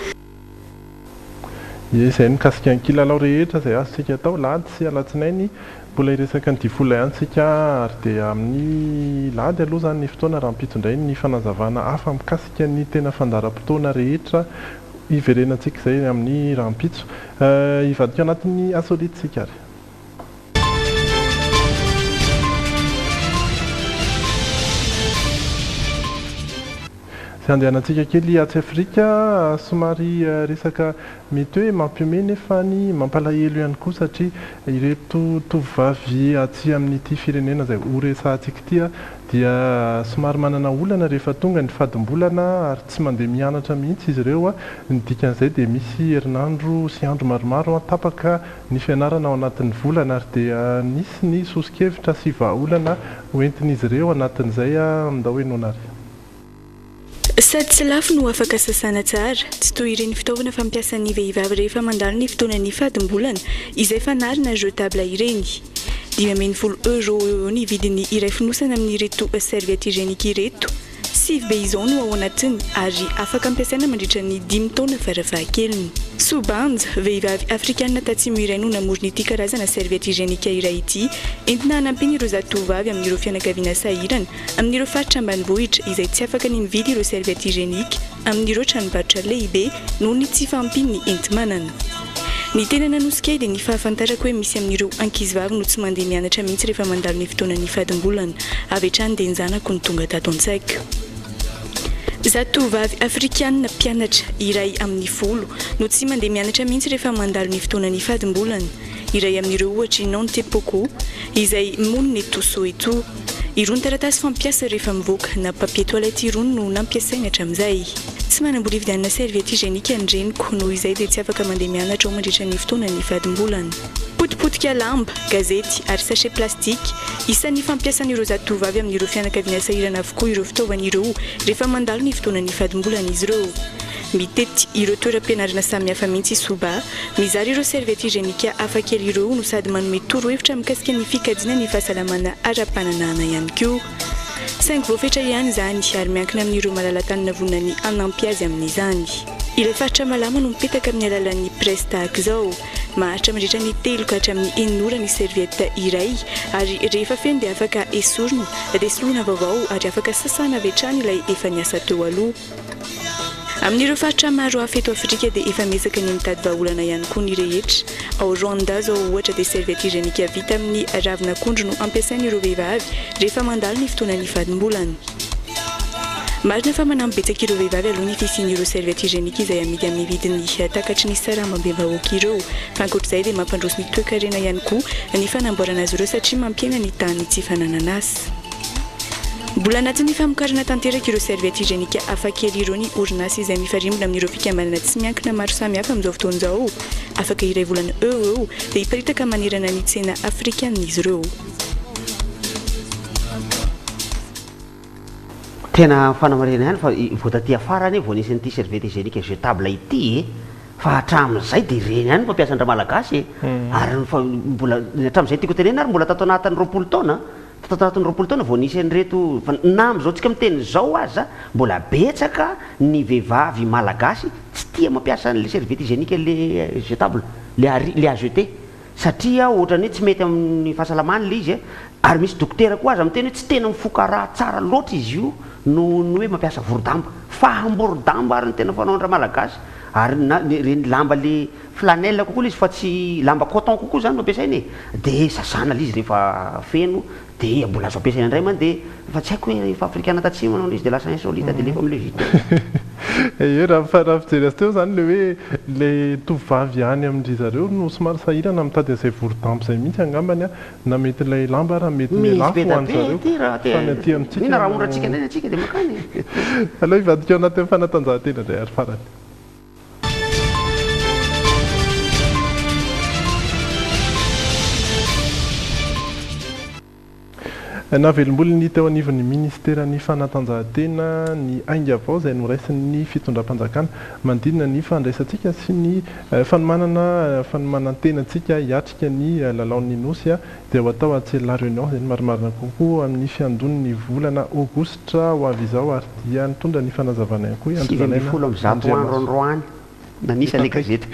Izay mikasika ny kilalao rehetra izay azontsika atao lahady sy alatsinainy mbola iresaka ny 10 ihany sika ary dia amin'ny lahady aloha zany ny fotoana raha mipitso indray ny fanazavana hafa mikasika ny tena fandaram-potoana rehetra iverenantsika izay amin'ny raha mipitso ivadika anatin'ny asolitsika ary. andehanantsika kely atsy Afrika somary resaka mety hoe mampiome nefa ny mampalahelo ihany koa satria ireto tovovavy atsy amin'ity firenena izay ho resahantsika ity dia somary manana olana rehefa tonga ny fadim-bolana ary tsy mandeha mianatra mihitsy izy ireo ny dikan'izay dia misy herinandro sy andro maromaro tapaka ny fianarana ao anatin'ny volana ary dia nisy ny sosikevitra sy vahaolana hoentin'izy ireo anatin'izay ndao hoe nonary sady tsy lafo no afaka sasana tsara tsy toy ireny fitaovana fampiasan'ny vehivavy rehefa mandalo ny fotoanan'ny fadim-bolana izay fanarina jetable ireny 5,000 € eo ny vidiny iray fonosana amin'ireto serviette hygiénique ireto 7 be izao no ao anatiny ary afaka ampiasaina mandritra ny 5 taona farafahakeliny Subanja vehivavy afrikanina tatsimo iray no namorona ity karazana serviette hygiénique iray ity entina hanampiny ireo zatovovavy amin'ireo fianakaviana sahirana amin'ireo faritra ambanivohitra izay tsy afaka ny mividy ireo serviette hygiénique amin'ireo tranombarotra lehibe noho ny tsy fampiny enti-manana. Ny tena nanosika dia ny fahafantarako hoe misy amin'ireo ankizivavy no tsy mandeha mianatra mihitsy rehefa mandalo ny fotoanan'ny fadim-bolana avy hatrany dia ny zanako ny tonga tato an-tsaiko. Zatovovavy afrikanina mpianatra iray amin'ny folo no tsy mandeha mianatra mihitsy rehefa mandalo ny fotoanan'ny fadim-bolana. Iray amin'ireo ohatra Nante Poko izay monina eto Soweto. Irony taratasy fampiasa rehefa mivoaka na papier toilette irony no nampiasaina hatramin'izay. Tsy manambola hividianana serviette hygiénique andreniko noho izay dia tsy afaka mandeha mianatra ao mandritra ny fotoanan'ny fadim-bolana. Potipotika lamba, gazety ary sachet plastique isan'ny fampiasan'ireo zatovovavy amin'ireo fianakaviana sahirana avokoa ireo fitaovan'ireo rehefa mandalo ny fotoanan'ny fadim-bolana izy ireo. Mitety ireo toeram-pianarana samihafa mihitsy Soba, mizary ireo serviette hygiénique hafakely ireo no sady manome torohevitra mikasika ny fikajina ny fahasalamana ara-pananana ihany koa. 5 voafetra ihany izany ary miankina amin'ireo malala-tanana vonany hanampy azy amin'izany. Ilay faritra malama no mipetaka amin'ny alalan'ny presse tahaka izao. Maharitra mandritra ny 3 ka hatramin'ny 9 ora ny serviette iray ary rehefa feno dia afaka esorina dia soloina vaovao ary afaka sasana avy hatrany ilay efa niasa teo aloha. Amin'ireo faritra maro hafa eto Afrika dia efa mesaka ny mitady vahaolana ihany koa ny rehetra. Ao Rwanda zao ohatra dia serviette hygiénique vita amin'ny ravin'akondro no ampiasain'ireo vehivavy rehefa mandalo ny fotoanan'ny fadim-bolana. Marina fa manambetsaka ireo vehivavy aloha ny fisian'ireo serviette hygiénique izay amidy amin'ny vidiny takatry ny sarama-be-vahoaka ireo. Fa ankoatr'izay dia mampandroso ny toe-karena ihany koa ny fanamboarana azy ireo satria mampiena ny tany tsy fananana azy. Mbola anatin'ny famokarana tanteraka ireo serviette hygiénique hafakely ireo ny orinasa izay mifarimbona amin'ireo fikambanana tsy miankina maro samihafa amin'izao fotoana izao. Afaka iray volana eo dia hiparitaka manerana ny tsena afrikanina izy ireo. Tena fanamarena ihany fa voataty afarany vao nisy an'ity serviette hygiénique jetable ity fa hatramin'izay dia ireny ihany fampiasan-dra malagasy ary mbola hatramin'izay tiako tenena ary mbola tato anatin'ny 20 taona tato anatin'ny 20 taona vao nisy an'ireto na amin'izao tsika miteny izao aza mbola betsaka ny vehivavy malagasy tsy tia mampiasa an'le serviette hygiénique le jetable le à jeter satria ohatrany hoe tsy mety amin'ny fahasalamana le izy ary misy dokotera koa aza miteny hoe tsy tena mifoka raha tsara loatra izy io no hoe mampiasa vorodamba fahamborodamba ary ny tena fanaondra malagasy ary reny lamba le flanelle kokoa izy fa tsy lamba coton kokoa zany no ampiasainy dia sasana le izy rehefa feno dia mbola azo ampiasaina indray mandeha fa tsy haiko hoe rehefa afrikana tatsimo manao izy dia lasa insolite dia lefa am'le vita. Io raha fijery azy teo zany le hoe le tovovavy any amin'ry zareo no somary sahirana mitady an'izay vorodamba izay mihitsy angambany na mety ilay lamba raha mety melafo ho any zareo fa ny aty amintsika raha ondratsika indray atsika dia makany aloha hivadika ao anatin'ny fanatanjahantena indray ary farany. Navelom-bolony teo anivon'ny ministera-ny fanatanjahantena ny ainga avao izay noraisin'ny fitondram-panjakana mandinina ny fandraisantsika sy ny fanomanantenantsika hiatrika ny lalaon'ny nosy dia ho atao atsy la réunion izay ny marimarina kokoa amin'ny fiandon'ny volana aogositra ho avy izao ary dia nitondra ny fanazavana ihany koa androany nanisa le gazety.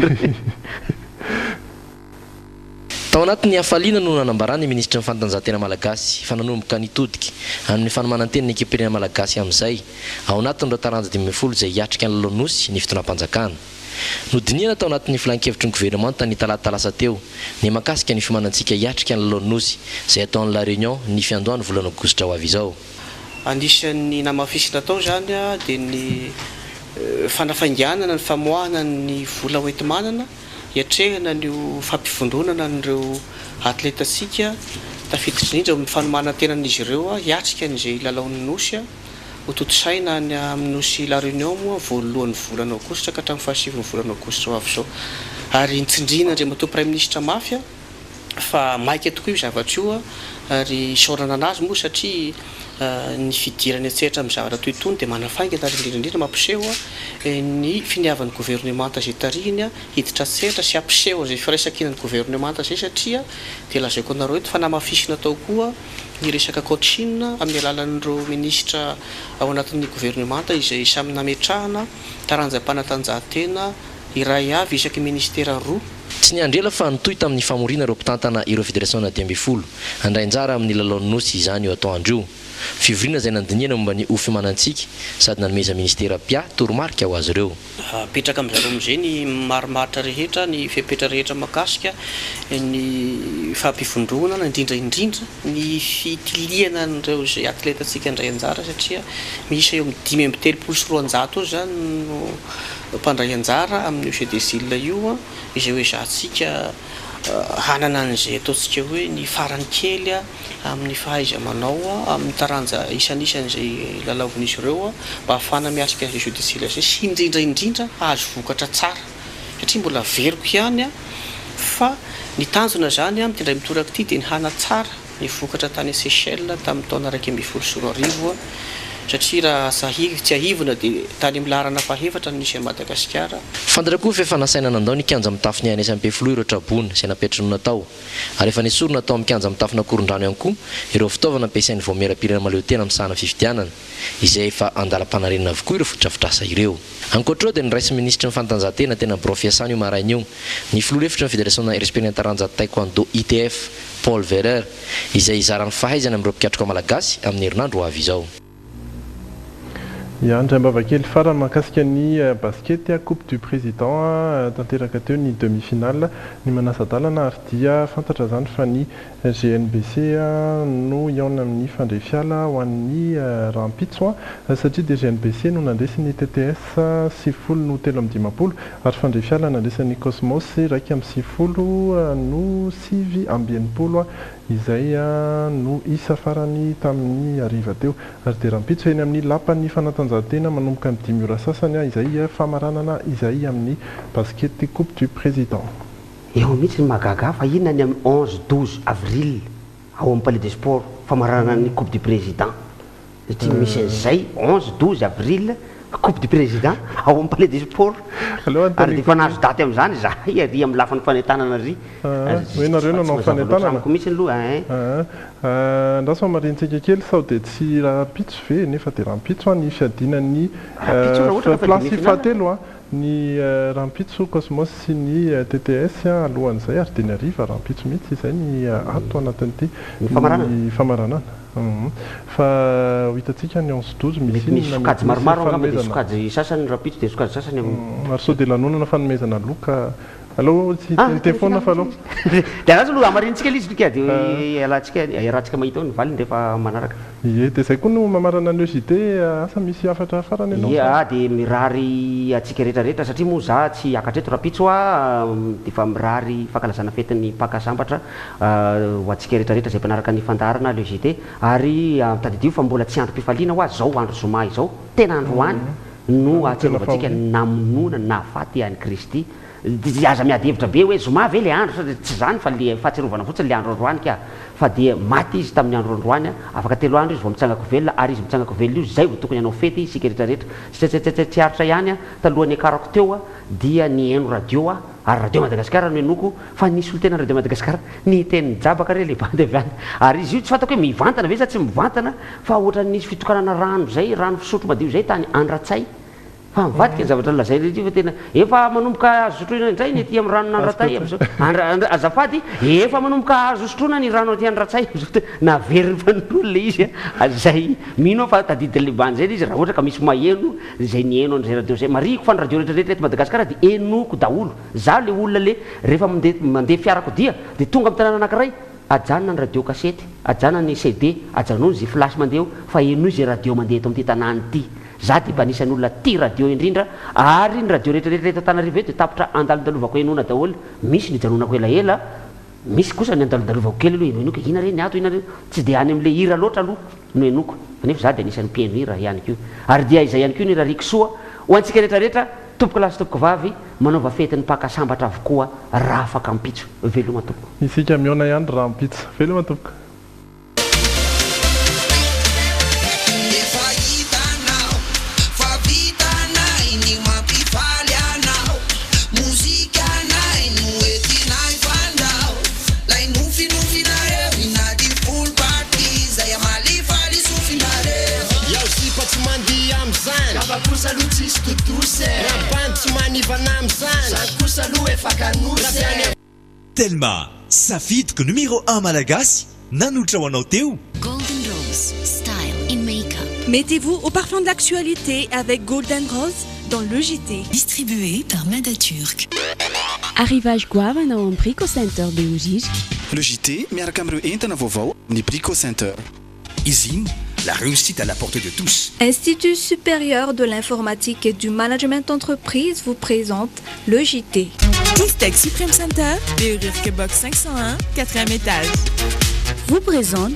Tao anatin'ny hafaliana no nanambarany ny ministra ny fanatanjahantena malagasy fa nanomboka nitodika amin'ny fanomanantena ny ekipirena malagasy amin'izay ao anatin'ireo taranja 10 izay hiatrika ny lalaonosy ny fitondram-panjakana. Nodinihana tao anatin'ny filan-kevitry ny gouvernemanta ny talata teo ny makasika ny fimanantsika hiatrika ny lalaonosy izay atao amin'ny la réunion ny fiandohany volana aogositra ho avy izao. anisan'ny namafisina tao zany a dia ny fanafainganana ny famoahana ny vola hoentimanana iatrehana nyo fampifondronana nireo atletasika tafiditra indrindra amin'ny fanomanantenan'izy ireo a hiatrika n'izay lalaon'ny nosy a ho totosaina ny amin'ny nosy la réunion moa voalohan'ny volana aogositra ka hatramin'ny fahasiviny volana aogositra ho avy zao ary nitsindriana ndray matoa prime ministre mafy a fa maika tokoa io zavatra io a ary saorana anazy moa satria ny fidirany atseritra amin'ny zavatra toy itony dia manafainga tary indrindraindrindra mampiseho a ny finiavan'ny gouvernemanta zay tarihiny a hiditra atseritra sy ampiseho zay firaisakinan'ny gouvernemanta zay satria dia lazaiko anareo eto fa namafisina tao koa ny resaka coachine amin'ny alalan'ireo ministra ao anatin'ny gouvernemanta izay samy nametrahana taranjam-panatanjahantena iray avy isaky ministera roa tsy ny andrela fa nitoy tamin'ny famorina ireo mpitantana ireo fédération na 10 andrainjara amin'ny lalaon'ny nosy izany io atao andrio fivorina zay nandiniana momba ny ofimanantsika sady nanomeza ministera pia toromarika ho azy ireo apetraka amin'izareo amin'izay ny marimaritra rehetra ny fipetra rehetra makasika ny fampifondronana indrindraindrindra ny fitiliana n'ireo zay atletasika indray anjara satria misy eo amin'ny 5 eo zany no mpandray anjara amin'ny UCDSIL io a izay hoe zahantsika hanana an'izay ataontsika hoe ny farany kely a amin'ny fahaiza manao a amin'ny taranja isanisan'izay lalaovin'izy ireo a mba hahafana miasika UCDSIL zay sy indrindraindrindra azo vokatra tsara satria mbola veriko ihany a fa ny tanjona zany a mitindray mitoraka ity dia ny hana tsara ny vokatra tany Seychelles tamin'ny taona 2014 satria raha sahivy tsy ahivona dia tany amin'ny laharana fahefatra no nisy Madagasikara. Fantatra koa fefanasaina nandao ny kianja mitafy ny ANS Ampefloy ireo trabony izay napetrany natao ary efa nisorona tao amin'ny kianja mitafy nakoron-drano ihany koa ireo fitaovana ampiasain'ny voamera-pirena maleo tena amin'ny sahana fifidianana izay efa andalam-panarenana avokoa ireo fotodrafitrasa ireo. Ankoatr'eo dia niraisy ministra ny fanatanjahantena tena brofiasany io maraina io ny filoha-hevitra ny fédération expérimentaranja taekwondo ITF Paul Verer izay izarany fahaizana amin'ireo mpiatroka malagasy amin'ny herinandro ho avy izao. Andray mbavakely farany mahakasika ny basket coupe du président tanteraka teo ny demi-finale ny manasadalana ary dia fantatra zany fa ny GNBC no iona amin'ny fandray fiala ho an'ny rampitso satria dia GNBC no nandresy ny TTS 9 no 3-10 ary fandray fiala nandresan'ny Cosmos 1-9 no 9-90 izay no isa farany tamin'ny ariva teo ary dia rampitso eny amin'ny lapan'ny fanatanjahantena manomboka ny 10 ora sasany izay famaranana izay amin'ny basket coupe du président. Eo mihitsy ny magaga fa inona ny amin'ny 11-12 avril ao amin'ny palais des sports famaranana ny coupe du président satria misy an'izay 11-12 avril coupe du président ao amin'ny palais des sports ary dia fanazo daty amin'izany zahay ary amin'ny lafan'ny fanentanana ary hoe nareo nanao fanentanana mihitsy aloha ndraso marintsika kely sao dia tsy rampitso ve nefa dia rampitso ny fiadinany plasy fahatelo ny rampitso Cosmos sy ny TTS alohan'izay ary dia ny ariva rampitso mihitsy izay ny ato anatin'ity ny famaranana fa hitantsika ny 11-12 misy sokajy maromaro angamba dia sokajy sasany rampitso dia sokajy sasany ary sao dia lanonana fanomezana loka allo tsy telefona fa aloha dia anazy aloha amarintsika izy tika dia iarahantsika mahita ao ny valiny rehefa manaraka ie dia zay koa no mamarana ny EJT asa misy afatra farany ianao ia dia mirary atsika rehetrarehetra satria moa za tsy akatreto rapitso a dia fa mirary fankalazana fetiny pakasambatra ho atsika rehetrarehetra zay mpanaraka ny fandarana le EJT ary tadidio fa mbola tsy andro mpifaliana ho azy zao andro zoma izao tena andro hoany no atsevatsika namonona nafaty any Kristy aza miady hevitra be hoe zoma ve le andro tsy zany fa le fahatsiarovana fotsiny le andro androany ka fa dia maty izy tamin'ny andro androany afaka 3 andro izy vao mitsangako velona ary izy mitsangako velona io zay vao tokony hanao fety isika rehetrarehetra tsy aritra ihany talohan'ny akarako teo dia ny eno radio ary radio Madagasikara no enoko fa nisy olo tena radio Madagasikara ny teny jabaka re le bande aviany ary izy io tsy fantako hoe mivantana ve sa tsy mivantana fa ohatra nisy fitokanana rano zay rano fisotro madio zay tany Andratsay fa mivadika ny zavatra lazay rehetra fa tena efa manomboka azo sotroina indray ny aty amin'ny rano Andratsay azafady efa manomboka azo sotroina ny rano aty Andratsay naveriny fan'olona le izy zay mino fa tadidiny le bany zay izy raha ohatra ka misy maheno zay ny eno an'izay radio zay mariko fa ny radio rehetrarehetra eto Madagasikara dia enoko daholo za le olona le rehefa mandeha fiarako dia tonga amin'ny tanàna anankiray ajanona ny radio kasety ajana ny CD ajanony zay flash mandeha fa eno zay radio mandeha eto amin'ity tanàny ity za dia mba anisan'ny olona tia radio indrindra ary ny radio rehetrarehetra eto Antananarivo eto tapitra andalondalovako enona daholo misy ny janonako elaela misy kosa ny andalondalovako kely aloha enoka ina reny ato ina tsy dia any amin'le hira loatra aloha no enoko nefa za dia anisan'ny mpieno hira ihany koa ary dia izay ihany koa ny rariko soa ho antsika rehetrarehetra tompoko lasy tompoko vavy manaova fetiny mpakasambatra avokoa raha afaka mpitso veloma tompoko isika miona ihany raha mpitso veloma tompoko Telma, Safidko numéro 1 malagasy, nanotra ho anao teo. Golden Rose, style in make-up. Mettez-vous au parfum d'actualité avec Golden Rose dans le JT. Distribué par Madaturk. Arrivage goavana ao amin'ny Brico Center Beojijika. Le JT miaraka amin'ireo entana vaovao ny Brico Center. Izy la réussite à la portée de tous. Institut supérieur de l'informatique et du management d'entreprise vous présente le JT. Tech Supreme Center, BRIRK Box 501, 4e étage. Vous présente